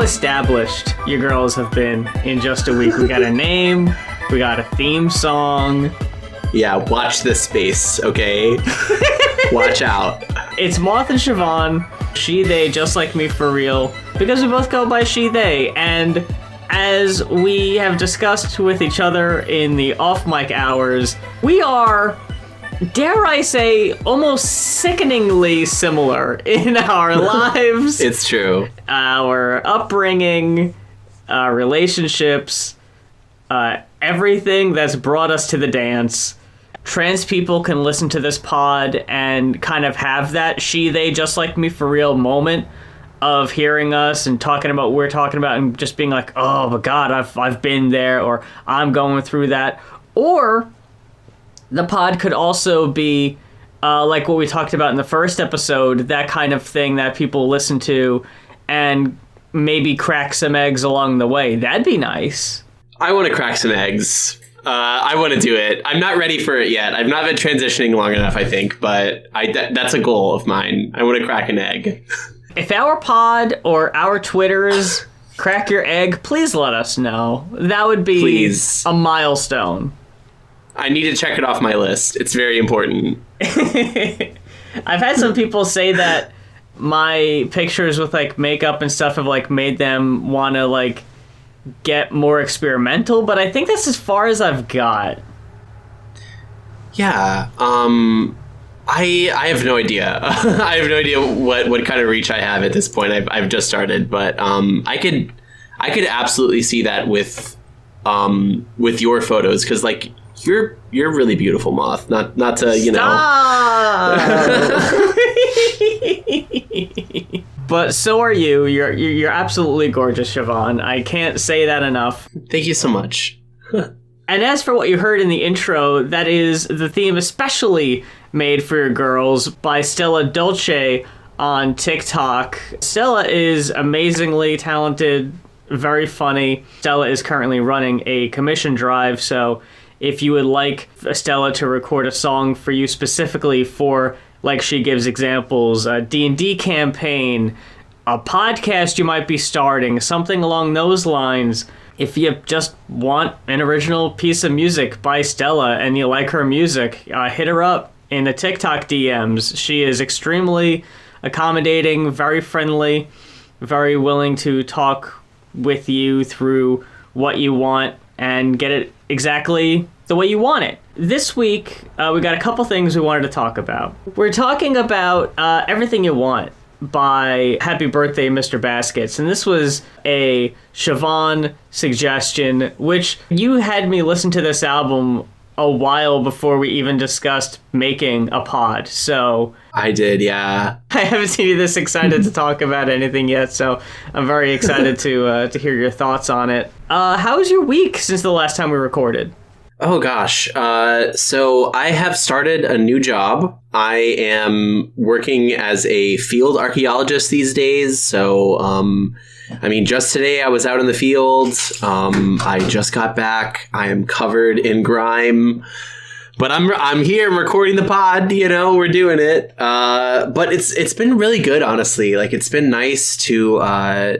established you girls have been in just a week. We got a name, we got a theme song. Yeah, watch this space, okay? Watch out. It's Moth and Siobhan, she, they, just like me for real, because we both go by she, they, and as we have discussed with each other in the off-mic hours, we are, dare I say, almost sickeningly similar in our lives. It's true. Our upbringing, our relationships, everything that's brought us to the dance. Trans people can listen to this pod and kind of have that she, they, just like me for real moment of hearing us and talking about what we're talking about and just being like, oh my God, I've been there, or I'm going through that. Or the pod could also be like what we talked about in the first episode, that kind of thing that people listen to and maybe crack some eggs along the way. That'd be nice. I want to crack some eggs. I want to do it. I'm not ready for it yet. I've not been transitioning long enough, I think, but that's a goal of mine. I want to crack an egg. If our pod or our Twitters crack your egg, please let us know. That would be a milestone. I need to check it off my list. It's very important. I've had some people say that my pictures with like makeup and stuff have like made them want to like get more experimental, but I think that's as far as I've got. Yeah. I have no idea. I have no idea what kind of reach I have at this point. I've just started, but I could absolutely see that with your photos, because like you're really beautiful, Moth. Not to But so are you. You're absolutely gorgeous, Siobhan. I can't say that enough. Thank you so much. And as for what you heard in the intro, that is the theme especially made for your girls by Stella Dolce on TikTok. Stella is amazingly talented, very funny. Stella is currently running a commission drive, so if you would like Stella to record a song for you specifically for, like she gives examples, a D&D campaign, a podcast you might be starting, something along those lines. If you just want an original piece of music by Stella and you like her music, hit her up in the TikTok DMs. She is extremely accommodating, very friendly, very willing to talk with you through what you want and get it exactly the way you want it. This week, we got a couple things we wanted to talk about. We're talking about Everything You Want by Happy Birthday, Mr. Baskets. And this was a Siobhan suggestion, which you had me listen to this album a while before we even discussed making a pod. So I did, yeah. I haven't seen you this excited to talk about anything yet, so I'm very excited to hear your thoughts on it. How was your week since the last time we recorded? Oh, gosh. So I have started a new job. I am working as a field archaeologist these days. So, just today I was out in the fields. I just got back. I am covered in grime. But I'm here, I'm recording the pod, we're doing it. But it's been really good, honestly. Like, it's been nice to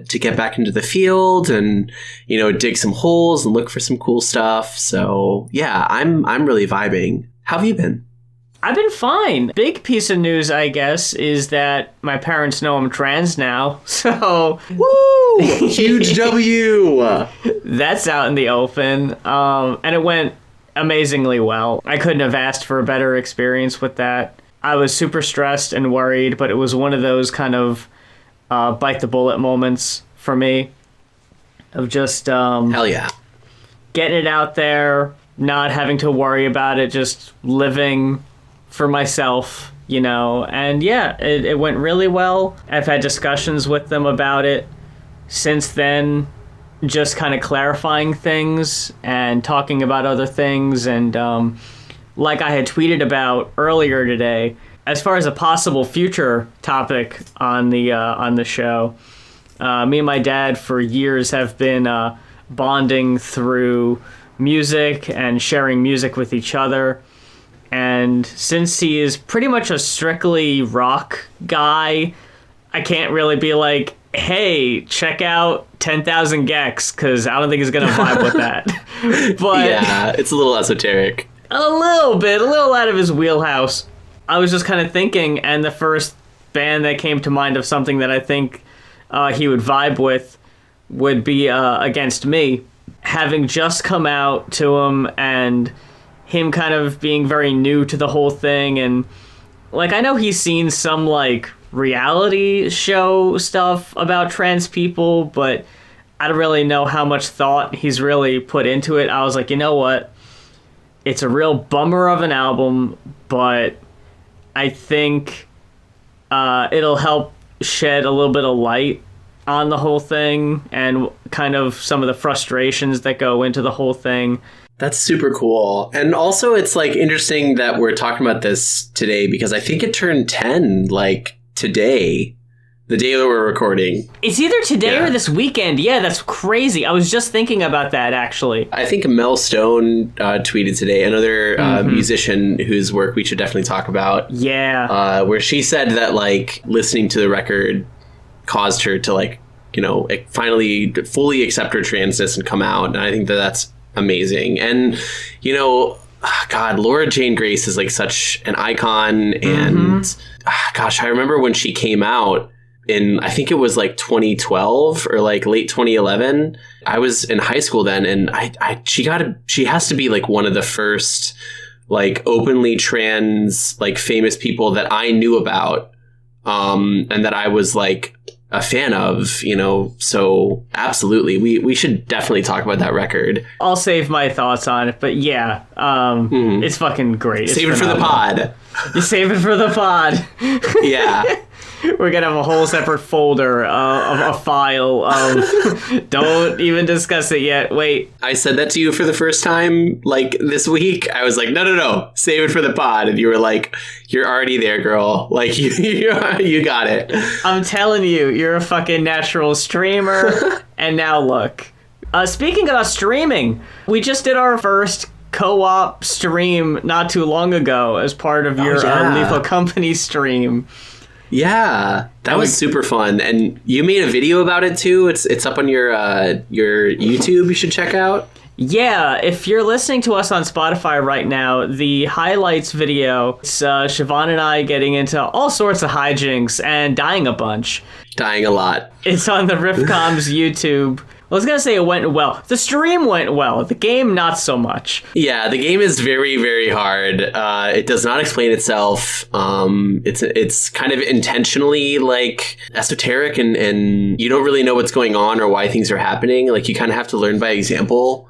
get back into the field and, dig some holes and look for some cool stuff. So yeah, I'm really vibing. How have you been? I've been fine. Big piece of news, I guess, is that my parents know I'm trans now. So woo! Huge W! That's out in the open. And it went amazingly well. I couldn't have asked for a better experience with that. I was super stressed and worried, but it was one of those kind of bite the bullet moments for me of just hell yeah, getting it out there, not having to worry about it, just living for myself, and yeah, it went really well. I've had discussions with them about it since then, just kind of clarifying things and talking about other things. And like I had tweeted about earlier today, as far as a possible future topic on the show, me and my dad for years have been bonding through music and sharing music with each other. And since he is pretty much a strictly rock guy, I can't really be like, hey, check out 10,000 Gex, because I don't think he's going to vibe with that. But yeah, it's a little esoteric. a little out of his wheelhouse. I was just kind of thinking, and the first band that came to mind of something that I think he would vibe with would be Against Me. Having just come out to him and him kind of being very new to the whole thing, and like I know he's seen some like reality show stuff about trans people, but I don't really know how much thought he's really put into it. I was like, you know what? It's a real bummer of an album, but I think it'll help shed a little bit of light on the whole thing and kind of some of the frustrations that go into the whole thing. That's super cool. And also it's like interesting that we're talking about this today because I think it turned 10 like today, the day that we're recording. It's either today or this weekend. Yeah, that's crazy. I was just thinking about that actually. I think Mel Stone tweeted today, another musician whose work we should definitely talk about. Yeah. Where she said that like listening to the record caused her to like, you know, finally fully accept her transness and come out. And I think that that's amazing. And, you know, God, Laura Jane Grace is like such an icon. And gosh, I remember when she came out in, I think it was like 2012 or like late 2011. I was in high school then. And she has to be like one of the first like openly trans, like famous people that I knew about. And that I was like a fan of, you know, so absolutely. We should definitely talk about that record. I'll save my thoughts on it, but yeah, it's fucking great. Save it for the pod. You save it for the pod. Yeah. We're gonna have a whole separate folder of a file of don't even discuss it yet. Wait. I said that to you for the first time like this week. I was like, no, save it for the pod. And you were like, you're already there, girl. Like you got it. I'm telling you, you're a fucking natural streamer. And now look. Speaking about streaming, we just did our first co-op stream not too long ago as part of your Lethal Company stream. Yeah, that was super fun. And you made a video about it too. It's up on your YouTube. You should check out. Yeah, if you're listening to us on Spotify right now, the highlights video, it's Siobhan and I getting into all sorts of hijinks and dying a bunch. Dying a lot. It's on the Riffcoms YouTube. I was going to say it went well. The stream went well. The game, not so much. Yeah, the game is very, very hard. It does not explain itself. It's kind of intentionally like esoteric and you don't really know what's going on or why things are happening. Like you kind of have to learn by example.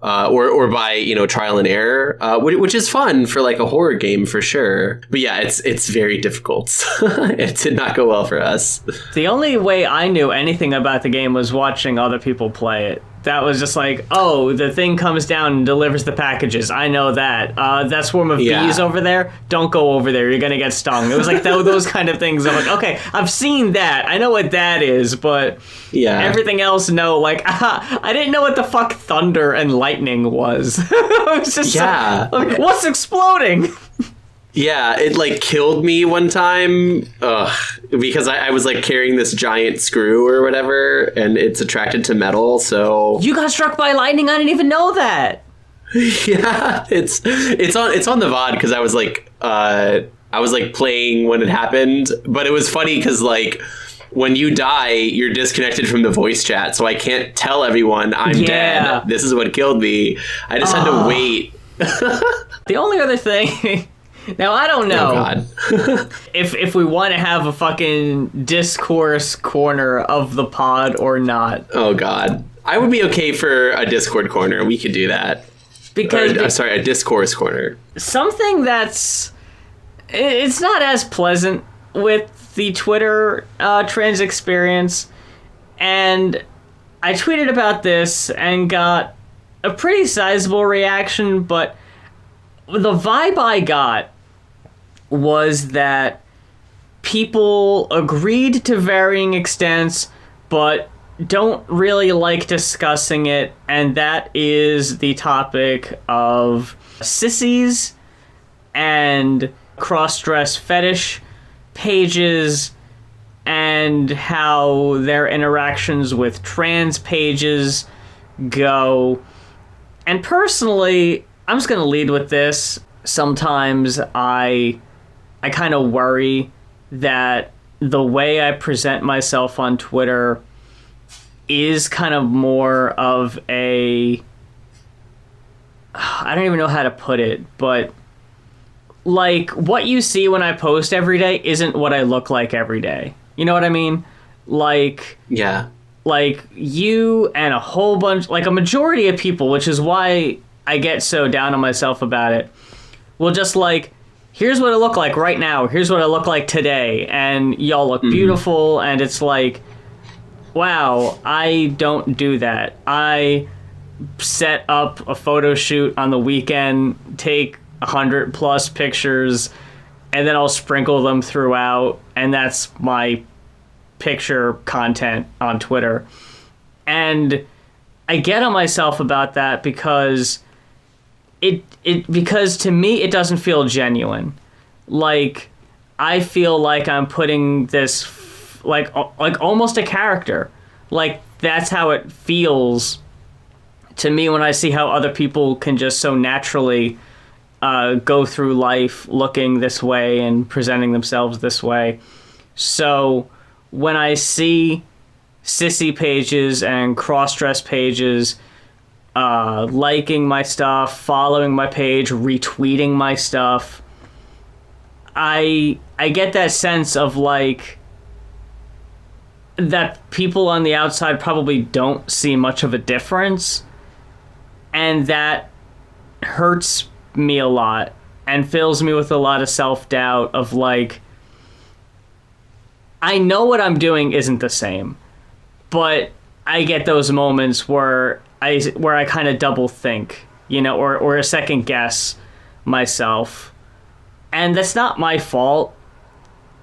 Or by, you know, trial and error, which is fun for like a horror game for sure. But yeah, it's very difficult. It did not go well for us. The only way I knew anything about the game was watching other people play it. That was just like, oh, the thing comes down and delivers the packages. I know that. That swarm of bees over there, don't go over there. You're going to get stung. It was like those kind of things. I'm like, okay, I've seen that. I know what that is, but everything else, no. Like, I didn't know what the fuck thunder and lightning was. I was just like, what's exploding? Yeah, it like killed me one time because I was like carrying this giant screw or whatever and it's attracted to metal. So you got struck by lightning. I didn't even know that. Yeah, it's on the VOD because I was like playing when it happened. But it was funny because like when you die, you're disconnected from the voice chat. So I can't tell everyone I'm dead. This is what killed me. I just had to wait. The only other thing... Now, I don't know if we want to have a fucking discourse corner of the pod or not. Oh, God. I would be okay for a Discord corner. We could do that. Because a discourse corner. Something that's... It's not as pleasant with the Twitter trans experience. And I tweeted about this and got a pretty sizable reaction, but the vibe I got was that people agreed to varying extents, but don't really like discussing it, and that is the topic of sissies and cross-dress fetish pages and how their interactions with trans pages go. And personally, I'm just going to lead with this. Sometimes I kind of worry that the way I present myself on Twitter is kind of more of a... I don't even know how to put it, but like what you see when I post every day isn't what I look like every day. You know what I mean? Like, Yeah. like you and a whole bunch, like a majority of people, which is why I get so down on myself about it, will just like, here's what I look like right now. Here's what I look like today. And y'all look beautiful. And it's like, wow, I don't do that. I set up a photo shoot on the weekend, take 100+ pictures, and then I'll sprinkle them throughout. And that's my picture content on Twitter. And I get on myself about that because because to me it doesn't feel genuine. Like I feel like I'm putting this like almost a character. Like that's how it feels to me when I see how other people can just so naturally go through life looking this way and presenting themselves this way. So when I see sissy pages and cross-dress pages liking my stuff, following my page, retweeting my stuff, I get that sense of like that people on the outside probably don't see much of a difference, and that hurts me a lot and fills me with a lot of self-doubt of like, I know what I'm doing isn't the same, but I get those moments where I kind of double think, you know, or a second guess myself. And that's not my fault.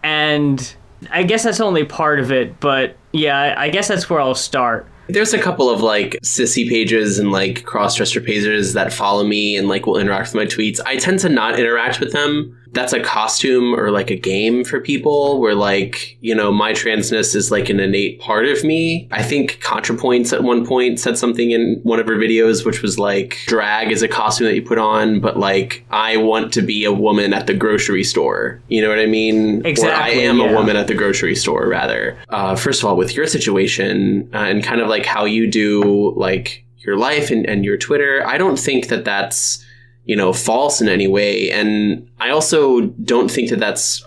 And I guess that's only part of it, but yeah, I guess that's where I'll start. There's a couple of like sissy pages and like cross-dresser pages that follow me and like will interact with my tweets. I tend to not interact with them. That's a costume or like a game for people where like, you know, my transness is like an innate part of me. I think ContraPoints at one point said something in one of her videos, which was like drag is a costume that you put on, but like I want to be a woman at the grocery store. You know what I mean? Exactly. Or I am a woman at the grocery store, rather. First of all, with your situation and kind of like how you do like your life and your Twitter, I don't think that that's, you know, false in any way. And I also don't think that that's,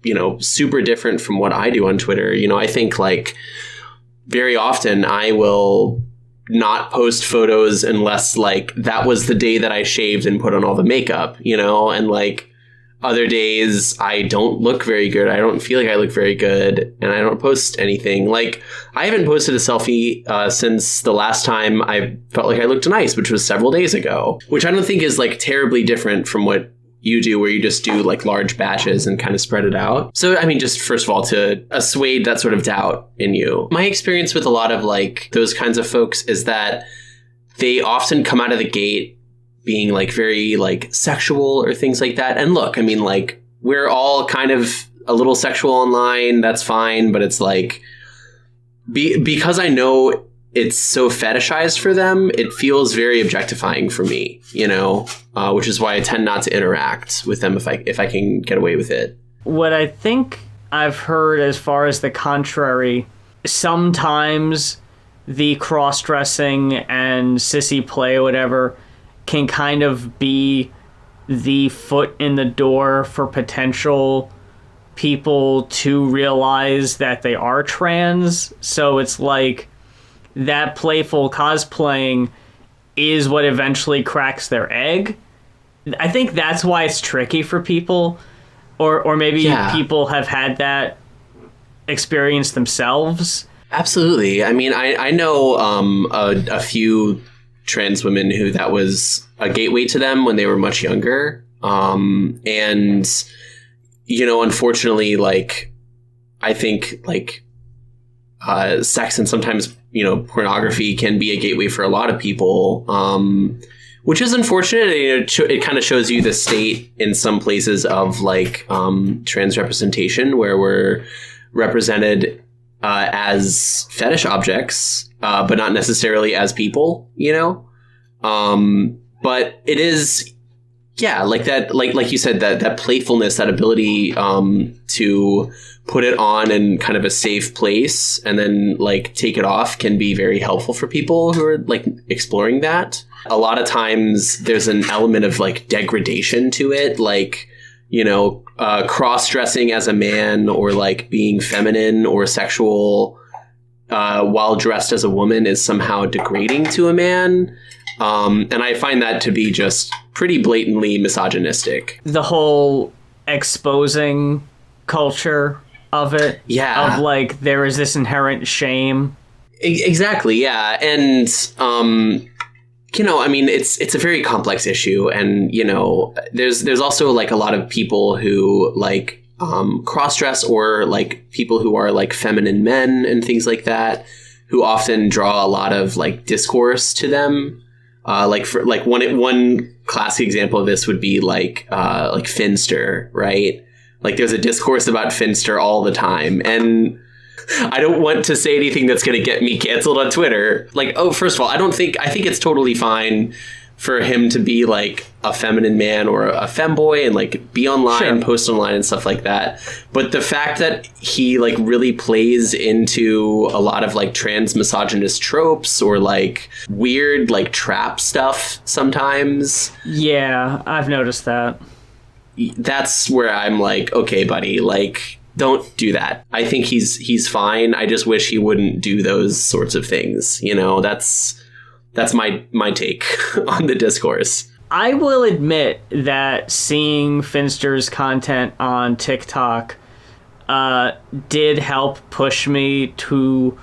you know, super different from what I do on Twitter. You know, I think like very often I will not post photos unless like that was the day that I shaved and put on all the makeup, you know, and like other days I don't look very good. I don't feel like I look very good and I don't post anything. Like I haven't posted a selfie since the last time I felt like I looked nice, which was several days ago, which I don't think is like terribly different from what you do, where you just do like large batches and kind of spread it out. So, I mean, just first of all, to assuage that sort of doubt in you, my experience with a lot of like those kinds of folks is that they often come out of the gate being like very like sexual or things like that. And look, I mean, like we're all kind of a little sexual online. That's fine. But it's like because I know it's so fetishized for them, it feels very objectifying for me, you know, which is why I tend not to interact with them if I can get away with it. What I think I've heard as far as the contrary, sometimes the cross-dressing and sissy play or whatever can kind of be the foot in the door for potential people to realize that they are trans. So it's like that playful cosplaying is what eventually cracks their egg. I think that's why it's tricky for people, or maybe people have had that experience themselves. Absolutely. I mean, I know a few trans women who that was a gateway to them when they were much younger. And, you know, unfortunately, like, I think, like, sex and sometimes, you know, pornography can be a gateway for a lot of people, which is unfortunate. It kind of shows you the state in some places of, like, trans representation where we're represented as fetish objects, but not necessarily as people, you know? But it is, yeah, like that, like you said, that playfulness, that ability to put it on in kind of a safe place and then like take it off can be very helpful for people who are like exploring that. A lot of times there's an element of like degradation to it, like, you know, cross-dressing as a man or like being feminine or sexual while dressed as a woman is somehow degrading to a man. And I find that to be just pretty blatantly misogynistic. The whole exposing culture of it. Yeah. Of like, there is this inherent shame. Exactly, yeah. And, you know, I mean, it's a very complex issue. And, you know, there's also like a lot of people who like cross-dress or like people who are like feminine men and things like that, who often draw a lot of like discourse to them. Like for like one classic example of this would be like Finster, right? Like there's a discourse about Finster all the time, and I don't want to say anything that's going to get me canceled on Twitter. Like, oh, first of all, I think it's totally fine for him to be like a feminine man or a femboy and like be online, sure, post online and stuff like that. But the fact that he like really plays into a lot of like trans misogynist tropes or like weird like trap stuff sometimes. Yeah, I've noticed that. That's where I'm like, okay, buddy, like, don't do that. I think he's fine. I just wish he wouldn't do those sorts of things. You know, that's my take on the discourse. I will admit that seeing Finster's content on TikTok did help push me to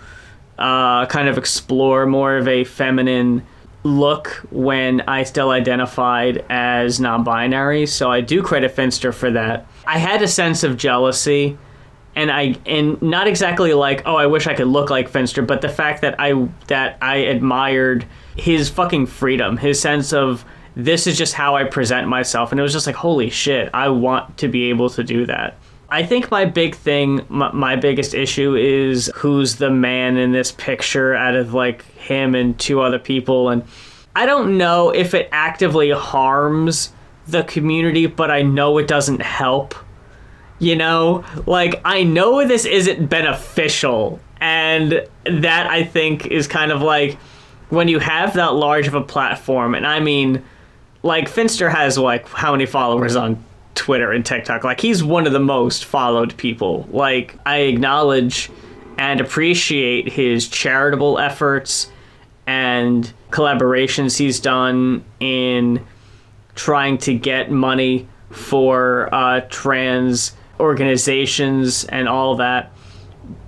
kind of explore more of a feminine look when I still identified as non-binary. So I do credit Finster for that. I had a sense of jealousy, and not exactly like, oh, I wish I could look like Finster, but the fact that I admired his fucking freedom, his sense of this is just how I present myself. And it was just like, holy shit, I want to be able to do that. I think my big thing, my biggest issue is who's the man in this picture out of like him and two other people. And I don't know if it actively harms the community, but I know it doesn't help. You know, like, I know this isn't beneficial. And that, I think, is kind of like when you have that large of a platform. And I mean, like, Finster has like how many followers on Twitter and TikTok? Like, he's one of the most followed people. Like, I acknowledge and appreciate his charitable efforts and collaborations he's done in trying to get money for trans organizations and all that.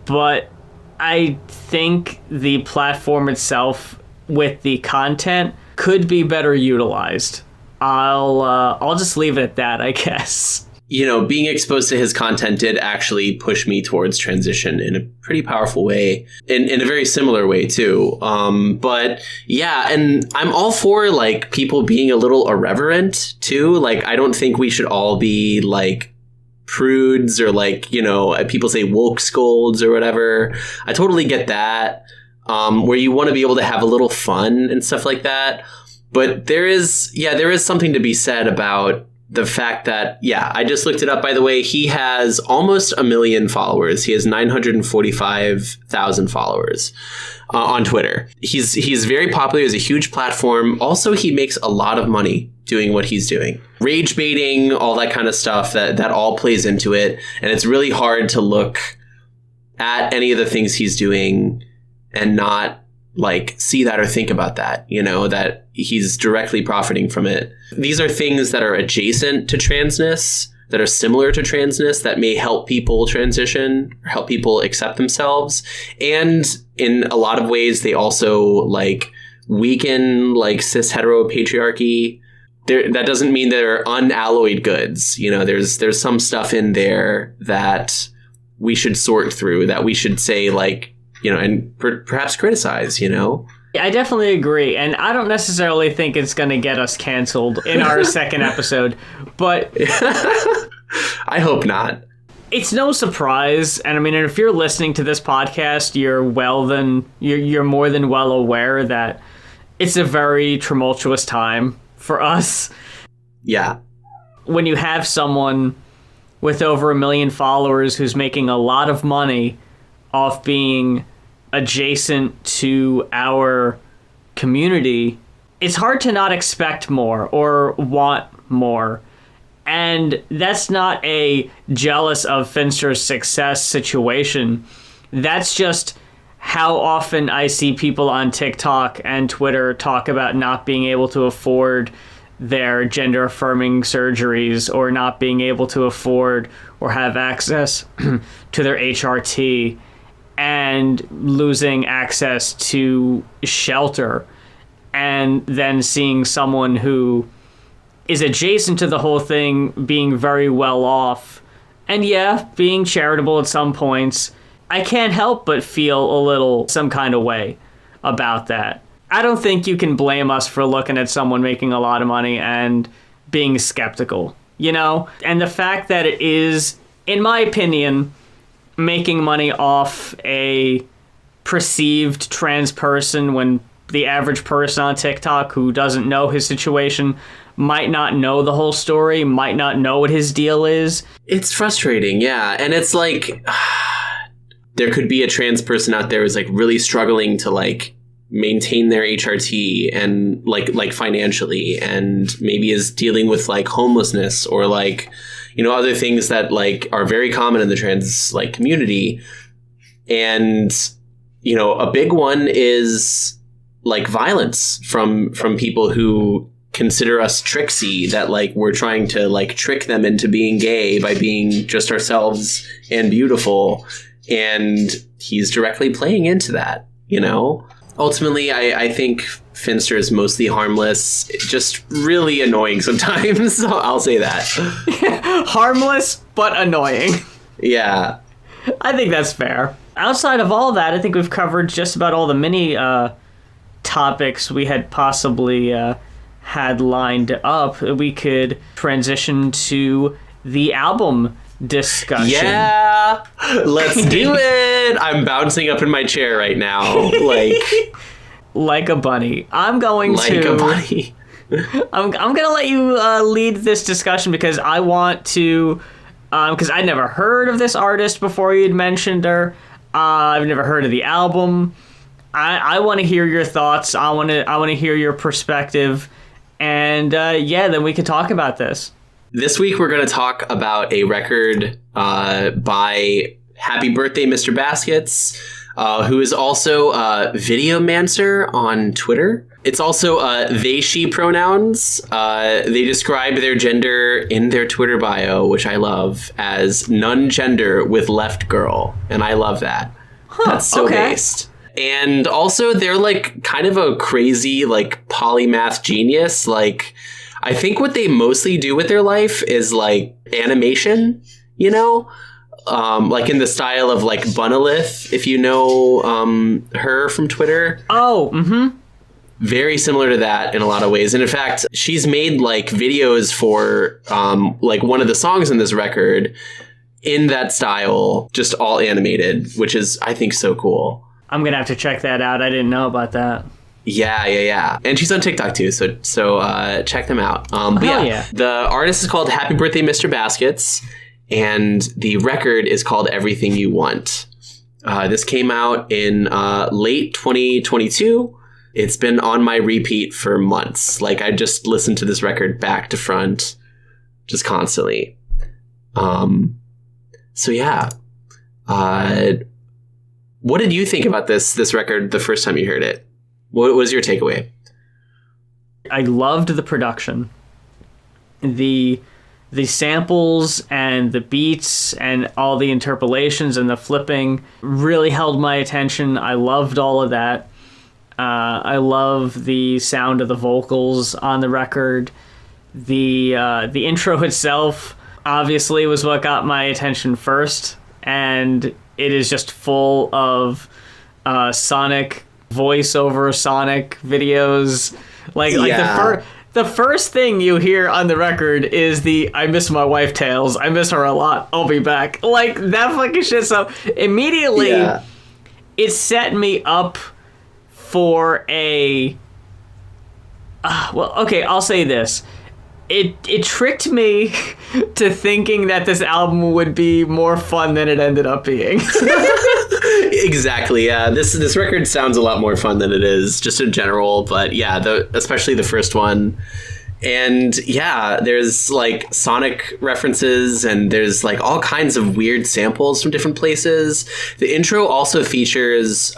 But I think the platform itself with the content could be better utilized. I'll just leave it at that, I guess. You know, being exposed to his content did actually push me towards transition in a pretty powerful way, in a very similar way too. But yeah, and I'm all for like people being a little irreverent too. Like, I don't think we should all be like prudes or like, you know, people say woke scolds or whatever. I totally get that. Where you want to be able to have a little fun and stuff like that. But there is something to be said about the fact that, yeah, I just looked it up, by the way. He has almost 1 million followers. He has 945,000 followers on Twitter. He's very popular. He has a huge platform. Also, he makes a lot of money doing what he's doing. Rage baiting, all that kind of stuff, that all plays into it. And it's really hard to look at any of the things he's doing and not like see that or think about that, you know, that he's directly profiting from it. These are things that are adjacent to transness, that are similar to transness, that may help people transition or help people accept themselves. And in a lot of ways, they also like weaken like cis hetero patriarchy. That doesn't mean they're unalloyed goods. You know, there's some stuff in there that we should sort through, that we should say like, you know, and perhaps criticize, you know? I definitely agree. And I don't necessarily think it's going to get us canceled in our second episode, but I hope not. It's no surprise, and I mean, if you're listening to this podcast, you're more than well aware that it's a very tumultuous time for us. Yeah. When you have someone with over 1 million followers who's making a lot of money off being adjacent to our community, it's hard to not expect more or want more. And that's not a jealous of Finster's success situation. That's just how often I see people on TikTok and Twitter talk about not being able to afford their gender-affirming surgeries or not being able to afford or have access to their HRT and losing access to shelter, and then seeing someone who is adjacent to the whole thing being very well off and being charitable at some points. I can't help but feel a little some kind of way about that. I don't think you can blame us for looking at someone making a lot of money and being skeptical, you know? And the fact that it is, in my opinion, making money off a perceived trans person when the average person on TikTok who doesn't know his situation might not know the whole story, might not know what his deal is. It's frustrating, yeah. And it's like, there could be a trans person out there who's like really struggling to like maintain their HRT and like financially, and maybe is dealing with like homelessness or like, you know, other things that like are very common in the trans like community. And, you know, a big one is like violence from people who consider us tricksy, that like we're trying to like trick them into being gay by being just ourselves and beautiful. And he's directly playing into that, you know? Ultimately, I think Finster is mostly harmless, just really annoying sometimes. I'll say that. Harmless, but annoying. Yeah. I think that's fair. Outside of all that, I think we've covered just about all the mini topics we had possibly had lined up. We could transition to the album discussion. Yeah, let's do it. I'm bouncing up in my chair right now, like a bunny. I'm going to let you lead this discussion because I want to, because I never heard of this artist before you'd mentioned her. I've never heard of the album. I want to hear your thoughts. I want to hear your perspective, and then we can talk about this. This week, we're going to talk about a record by Happy Birthday, Mr. Baskets, who is also Videomancer on Twitter. It's also they, she pronouns. They describe their gender in their Twitter bio, which I love, as none gender with left girl. And I love that. That's so based. And also, they're like kind of a crazy like polymath genius. Like, I think what they mostly do with their life is like animation, you know, like in the style of like Bunalith, if you know her from Twitter. Oh, mm-hmm. Very similar to that in a lot of ways. And in fact, she's made like videos for like one of the songs in this record in that style, just all animated, which is, I think, so cool. I'm going to have to check that out. I didn't know about that. Yeah. And she's on TikTok too, so check them out. The artist is called Happy Birthday, Mr. Baskets, and the record is called Everything You Want. This came out in late 2022. It's been on my repeat for months. Like, I just listened to this record back to front, just constantly. What did you think about this record the first time you heard it? What was your takeaway? I loved the production. The samples and the beats and all the interpolations and the flipping really held my attention. I loved all of that. I love the sound of the vocals on the record. The intro itself obviously was what got my attention first, and it is just full of Sonic voiceover Sonic videos. Like the first thing you hear on the record is the "I miss my wife" tales. I miss her a lot. I'll be back. Like that fucking shit. So immediately, it set me up for a. Well, okay. I'll say this. It tricked me to thinking that this album would be more fun than it ended up being. Exactly. Yeah. This record sounds a lot more fun than it is, just in general. But yeah, especially the first one. And yeah, there's like Sonic references and there's like all kinds of weird samples from different places. The intro also features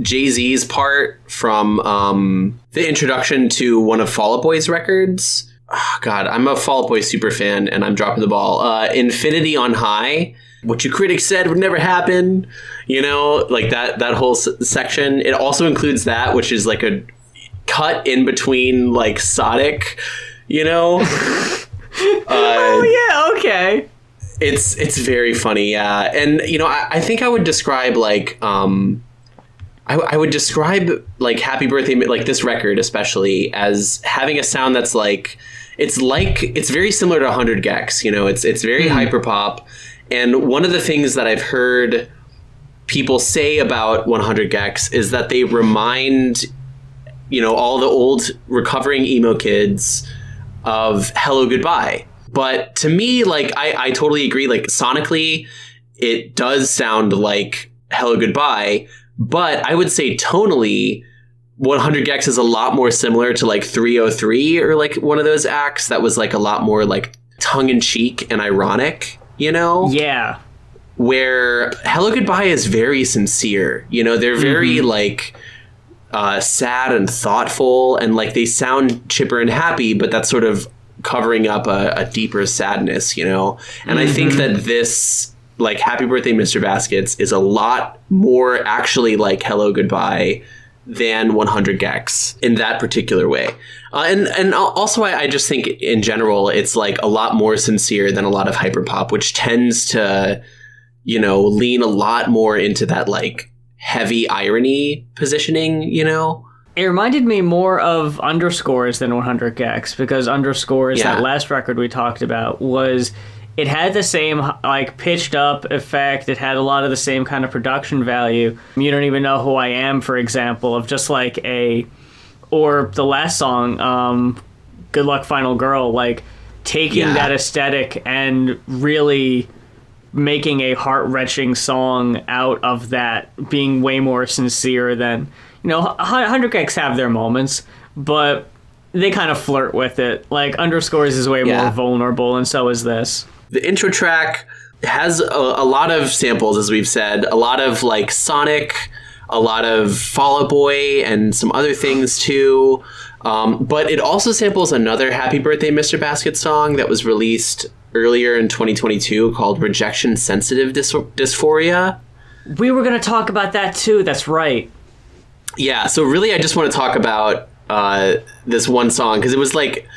Jay-Z's part from the introduction to one of Fall Out Boy's records. Oh, God, I'm a Fall Out Boy super fan and I'm dropping the ball. Infinity on High. What you critics said would never happen. You know, like that whole section. It also includes that, which is like a cut in between like Sonic, you know. Oh yeah, okay. It's very funny, yeah. And you know, I think I would describe like I would describe like Happy Birthday, like this record especially, as having a sound that's like it's very similar to 100 Gex, you know. It's very hyper pop. And one of the things that I've heard people say about 100 Gex is that they remind, you know, all the old recovering emo kids of Hello Goodbye. But to me, like, I totally agree. Like, sonically, it does sound like Hello Goodbye. But I would say tonally, 100 Gex is a lot more similar to, like, 303 or, like, one of those acts that was, like, a lot more, like, tongue-in-cheek and ironic, you know? Yeah. Where Hello Goodbye is very sincere. You know, they're very, like... sad and thoughtful, and like they sound chipper and happy, but that's sort of covering up a deeper sadness, you know. And I think that this, like, Happy Birthday Mr. Baskets is a lot more actually like Hello Goodbye than 100 Gex in that particular way. And also I just think in general it's like a lot more sincere than a lot of hyperpop, which tends to, you know, lean a lot more into that like heavy irony positioning, you know? It reminded me more of Underscores than 100 Gex, because Underscores, that last record we talked about, it had the same like pitched up effect. It had a lot of the same kind of production value. You Don't Even Know Who I Am, for example, of just like or the last song, Good Luck Final Girl, like taking that aesthetic and really making a heart-wrenching song out of that, being way more sincere than, you know, 100 Gex have their moments, but they kind of flirt with it. Like, Underscores is way more vulnerable, and so is this. The intro track has a lot of samples, as we've said, a lot of, like, Sonic, a lot of Fall Out Boy, and some other things, too. But it also samples another Happy Birthday Mr. Basket song that was released earlier in 2022 called Rejection Sensitive Dysphoria. We were going to talk about that too. That's right. Yeah. So really, I just want to talk about this one song because it was like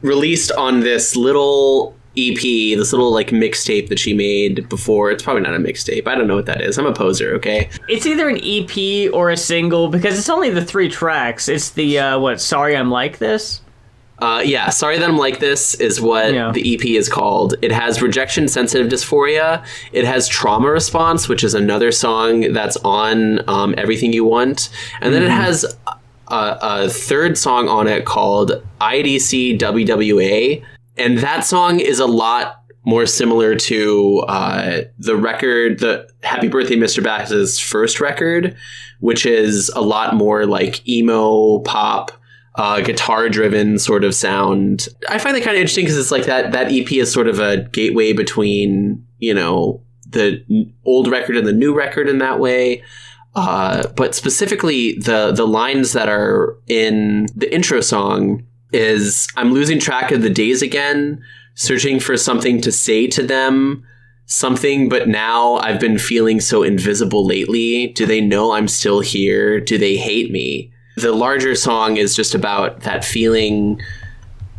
released on this little EP, this little like mixtape that she made before. It's probably not a mixtape. I don't know what that is. I'm a poser. Okay. It's either an EP or a single because it's only the 3 tracks. It's the Sorry I'm Like This. Sorry That I'm Like This is what the EP is called. It has Rejection Sensitive Dysphoria. It has Trauma Response, which is another song that's on Everything You Want. And then it has a third song on it called IDC WWA. And that song is a lot more similar to the record, the Happy Birthday Mr. Bass's first record, which is a lot more like emo pop, guitar-driven sort of sound. I find that kind of interesting because it's like that EP is sort of a gateway between, you know, the old record and the new record in that way. But specifically, the lines that are in the intro song is, I'm losing track of the days again, searching for something to say to them, something, but now I've been feeling so invisible lately. Do they know I'm still here? Do they hate me? The larger song is just about that feeling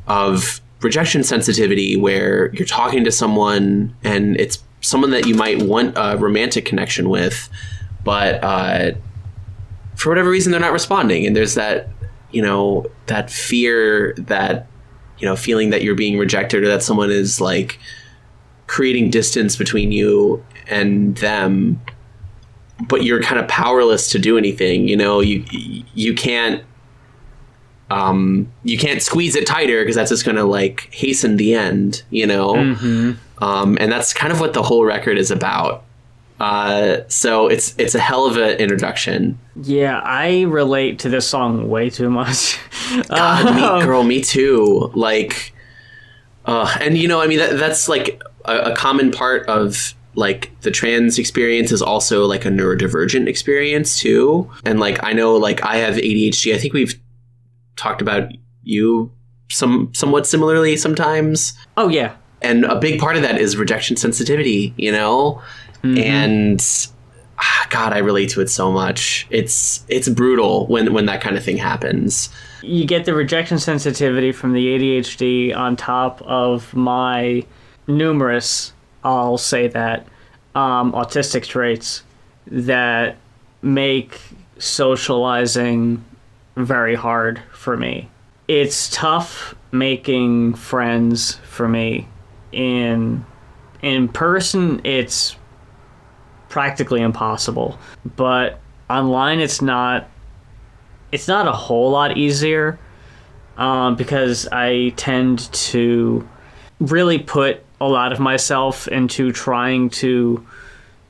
of rejection sensitivity where you're talking to someone and it's someone that you might want a romantic connection with, but for whatever reason, they're not responding. And there's that that fear, that, feeling that you're being rejected, or that someone is like creating distance between you and them, but you're kind of powerless to do anything. You can't squeeze it tighter, because that's just going to like hasten the end, Mm-hmm. And that's kind of what the whole record is about. So it's a hell of an introduction. Yeah, I relate to this song way too much. God, me too. Like, and that's like a common part of like the trans experience is also like a neurodivergent experience too. And like, I know, like, I have ADHD. I think we've talked about you somewhat similarly sometimes. Oh yeah. And a big part of that is rejection sensitivity, Mm-hmm. And God, I relate to it so much. It's brutal when that kind of thing happens. You get the rejection sensitivity from the ADHD on top of my numerous, I'll say that, autistic traits that make socializing very hard for me. It's tough making friends for me. In person, it's practically impossible, but online it's not a whole lot easier, because I tend to really put a lot of myself into trying to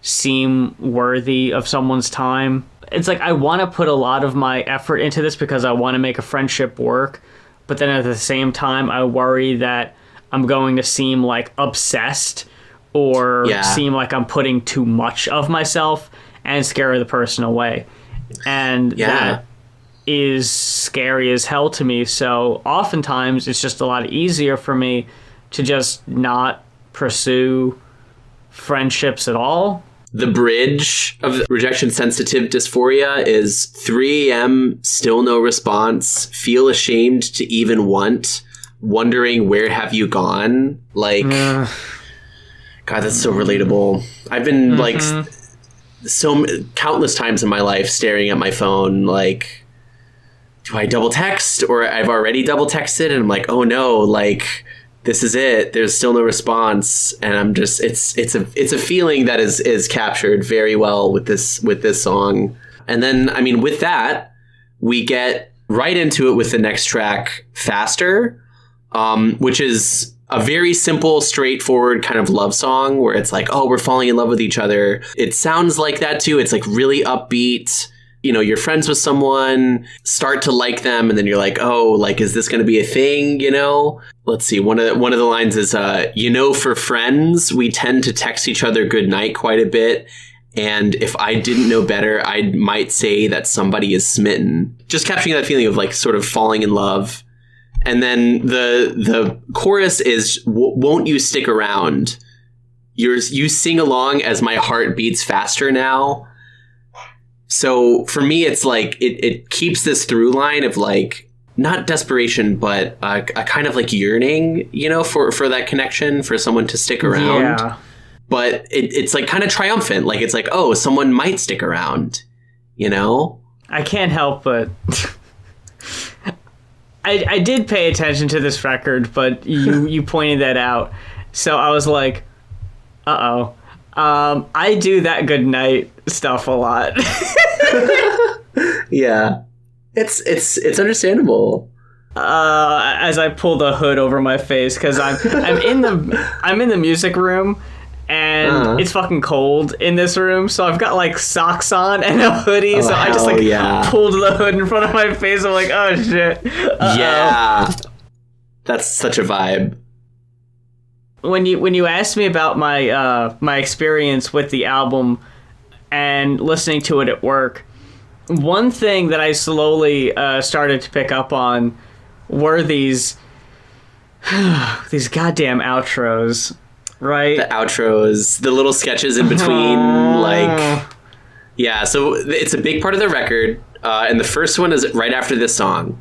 seem worthy of someone's time. It's like I want to put a lot of my effort into this because I want to make a friendship work, but then at the same time I worry that I'm going to seem like obsessed or seem like I'm putting too much of myself and scare the person away. And that is scary as hell to me. So oftentimes it's just a lot easier for me to just not pursue friendships at all. The bridge of rejection sensitive dysphoria is 3 a.m., still no response, feel ashamed to even want, wondering where have you gone? Like, God, that's so relatable. I've been like countless times in my life staring at my phone, like, do I double text, or I've already double texted and I'm like, oh no, like, this is it. There's still no response, and I'm just it's a feeling that is captured very well with this song. And then with that, we get right into it with the next track, Faster, which is a very simple, straightforward kind of love song where it's like, oh, we're falling in love with each other. It sounds like that too. It's like really upbeat. You're friends with someone, start to like them, and then you're like, oh, like, is this going to be a thing? Let's see. One of the lines is, for friends, we tend to text each other good night quite a bit. And if I didn't know better, I might say that somebody is smitten. Just capturing that feeling of like sort of falling in love. And then the chorus is, won't you stick around? You sing along as my heart beats faster now. So for me, it's like it keeps this through line of like, not desperation, but a kind of like yearning, for that connection, for someone to stick around. Yeah. But it's like kind of triumphant. Like, it's like, oh, someone might stick around, I can't help but I did pay attention to this record, but you pointed that out. So I was like, uh-oh. I do that good night stuff a lot. Yeah. It's understandable. As I pull the hood over my face, because I'm in the music room, and it's fucking cold in this room, so I've got like socks on and a hoodie, so I just pulled the hood in front of my face. I'm like, oh shit. Uh-oh. Yeah. That's such a vibe. When you asked me about my experience with the album and listening to it at work, one thing that I slowly started to pick up on were these goddamn outros, right? The outros, the little sketches in between, so it's a big part of the record, and the first one is right after this song.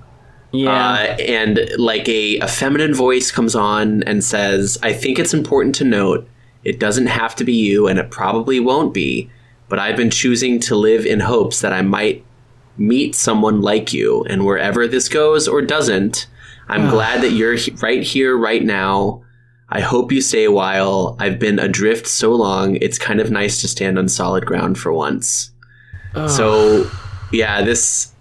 Yeah. And like a feminine voice comes on and says, I think it's important to note, it doesn't have to be you, and it probably won't be, but I've been choosing to live in hopes that I might meet someone like you. And wherever this goes or doesn't, I'm glad that you're right here, right now. I hope you stay a while. I've been adrift so long. It's kind of nice to stand on solid ground for once. So, yeah, this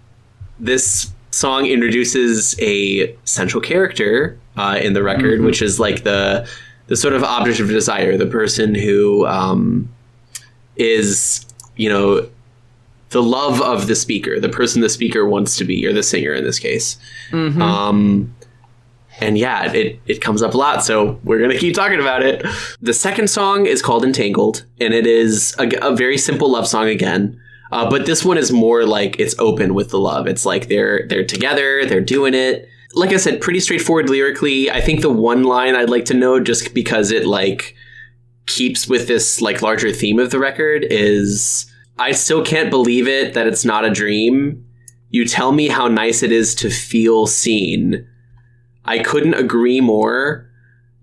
song introduces a central character in the record, which is like the sort of object of desire, the person who is, you know, the love of the speaker, the person the speaker wants to be, or the singer in this case. And yeah, it comes up a lot, so we're going to keep talking about it. The second song is called Entangled, and it is a very simple love song again. But this one is more like it's open with the love. It's like they're together, they're doing it. Like I said, pretty straightforward lyrically. I think the one line I'd like to note, just because it like keeps with this like larger theme of the record, is I still can't believe it that it's not a dream. You tell me how nice it is to feel seen. I couldn't agree more.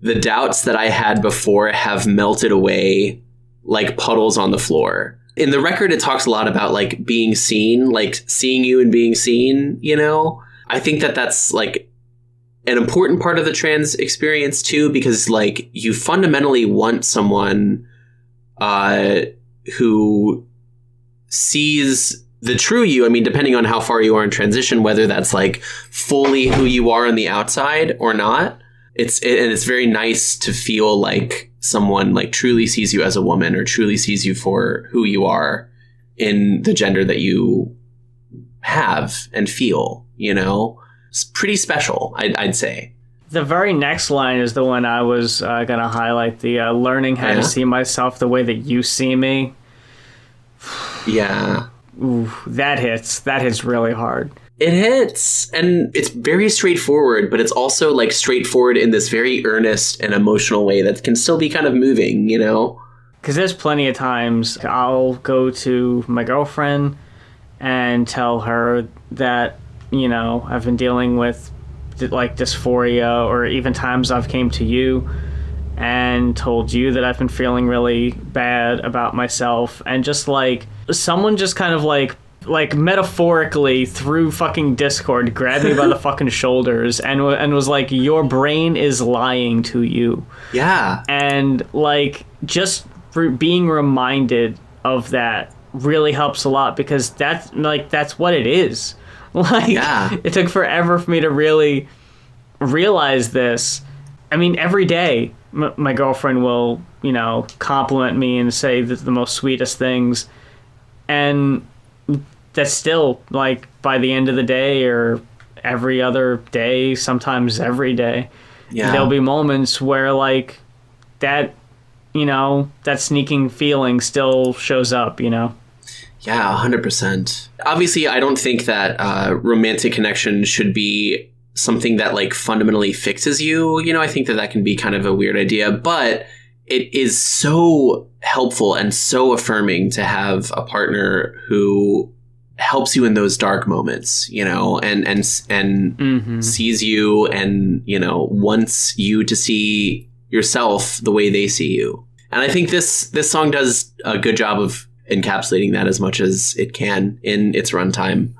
The doubts that I had before have melted away like puddles on the floor. In the record, it talks a lot about like being seen, like seeing you and being seen, you know? I think that that's like an important part of the trans experience too, because like you fundamentally want someone who sees the true you. I mean, depending on how far you are in transition, whether that's like fully who you are on the outside or not, it's very nice to feel like someone like truly sees you as a woman, or truly sees you for who you are in the gender that you have and feel, you know? It's pretty special, I'd say. The very next line is the one I was going to highlight, the learning how to see myself the way that you see me. Yeah. Ooh, that hits really hard. It hits, and it's very straightforward, but it's also like straightforward in this very earnest and emotional way that can still be kind of moving, you know? Because there's plenty of times I'll go to my girlfriend and tell her that, you know, I've been dealing with like dysphoria, or even times I've came to you and told you that I've been feeling really bad about myself, and just like someone just kind of like metaphorically through fucking Discord grabbed me by the fucking shoulders and was like, your brain is lying to you. Yeah. And like just being reminded of that really helps a lot, because that's what it is. Like, yeah. It took forever for me to really realize this. I mean, every day my girlfriend will, you know, compliment me and say the most sweetest things, and that's still like by the end of the day, or every other day, sometimes every day, there'll be moments where like that, you know, that sneaking feeling still shows up, you know? Yeah, 100%. Obviously, I don't think that romantic connection should be something that like fundamentally fixes you. You know, I think that can be kind of a weird idea, but it is so helpful and so affirming to have a partner who helps you in those dark moments, you know, and sees you, and, you know, wants you to see yourself the way they see you. And I think this song does a good job of encapsulating that as much as it can in its runtime.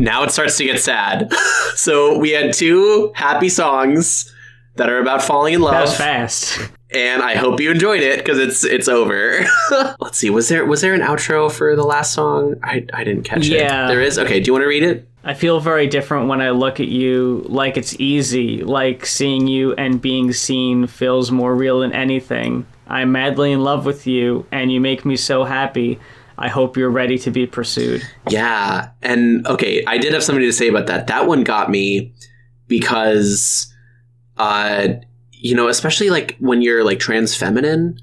Now it starts to get sad. So we had two happy songs that are about falling in love. That was fast. And I hope you enjoyed it, because it's over. Let's see. Was there an outro for the last song? I didn't catch it. Yeah. There is? Okay. Do you want to read it? I feel very different when I look at you, like it's easy, like seeing you and being seen feels more real than anything. I'm madly in love with you, and you make me so happy. I hope you're ready to be pursued. Yeah. And okay, I did have something to say about that. That one got me because, you know, especially like when you're like trans feminine,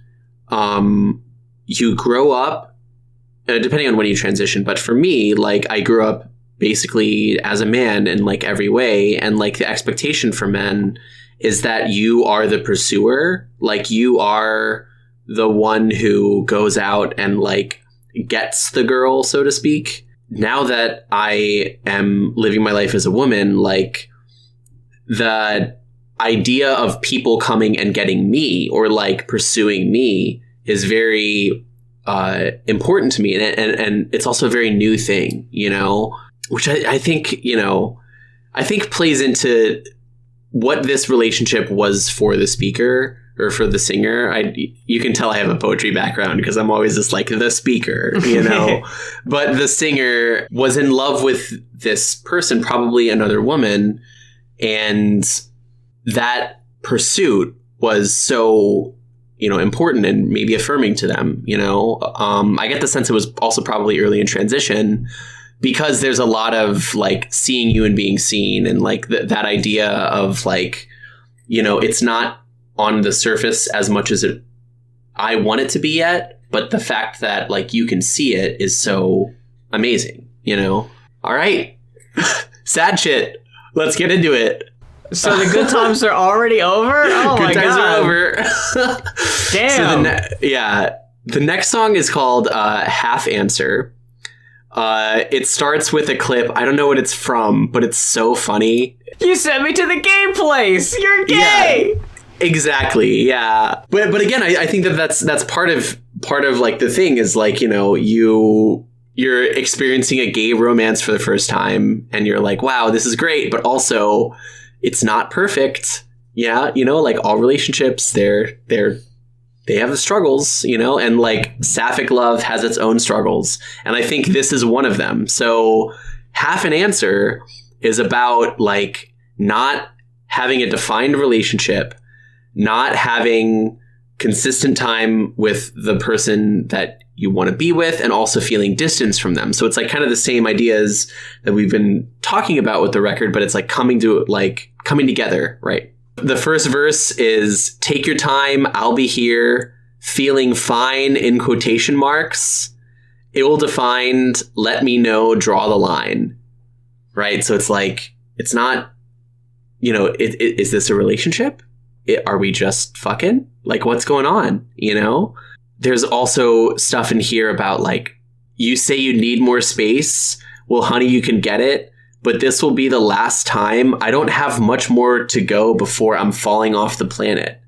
you grow up, depending on when you transition. But for me, like I grew up basically as a man in like every way. And like the expectation for men is that you are the pursuer. Like you are the one who goes out and like gets the girl, so to speak. Now that I am living my life as a woman, like the idea of people coming and getting me or like pursuing me is very important to me. And it's also a very new thing, you know? which I think, I think plays into what this relationship was for the speaker or for the singer. You can tell I have a poetry background because I'm always just like the speaker, but the singer was in love with this person, probably another woman. And that pursuit was so, important and maybe affirming to them, I get the sense it was also probably early in transition, because there's a lot of like seeing you and being seen, and like that idea of like, it's not on the surface as much as I want it to be yet, but the fact that like you can see it is so amazing, All right. Sad shit. Let's get into it. So the good times are already over? Oh my god. Good times are over. Damn. So the next song is called Half Answer. It starts with a clip. I don't know what it's from, but it's so funny. You sent me to the gay place. You're gay. Yeah, exactly. Yeah. But again, I think that's part of like the thing is like, you're experiencing a gay romance for the first time and you're like, wow, this is great. But also it's not perfect. Yeah. Like all relationships, they have the struggles, and like sapphic love has its own struggles. And I think this is one of them. So Half an Answer is about like not having a defined relationship, not having consistent time with the person that you want to be with, and also feeling distance from them. So it's like kind of the same ideas that we've been talking about with the record, but it's like coming together, right? The first verse is take your time, I'll be here, feeling fine in quotation marks, ill-defined, let me know, draw the line, right? So it's like, it's not, is this a relationship? Are we just fucking? Like, what's going on? There's also stuff in here about like, you say you need more space. Well, honey, you can get it. But this will be the last time. I don't have much more to go before I'm falling off the planet.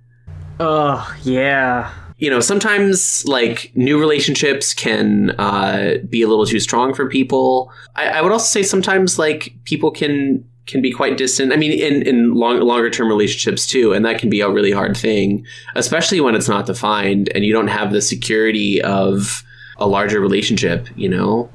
Oh, yeah. Sometimes like new relationships can be a little too strong for people. I would also say sometimes like people can be quite distant. I mean, in longer term relationships too. And that can be a really hard thing, especially when it's not defined and you don't have the security of a larger relationship,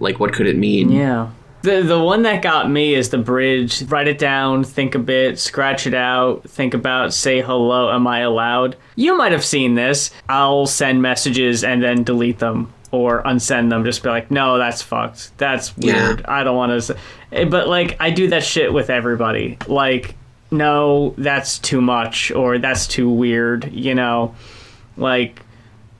like what could it mean? Yeah. The one that got me is the bridge. Write it down, think a bit, scratch it out, think about, say hello, am I allowed? You might have seen this. I'll send messages and then delete them or unsend them. Just be like, no, that's fucked. That's weird. Yeah. I don't want to. But like, I do that shit with everybody. Like, no, that's too much or that's too weird, Like,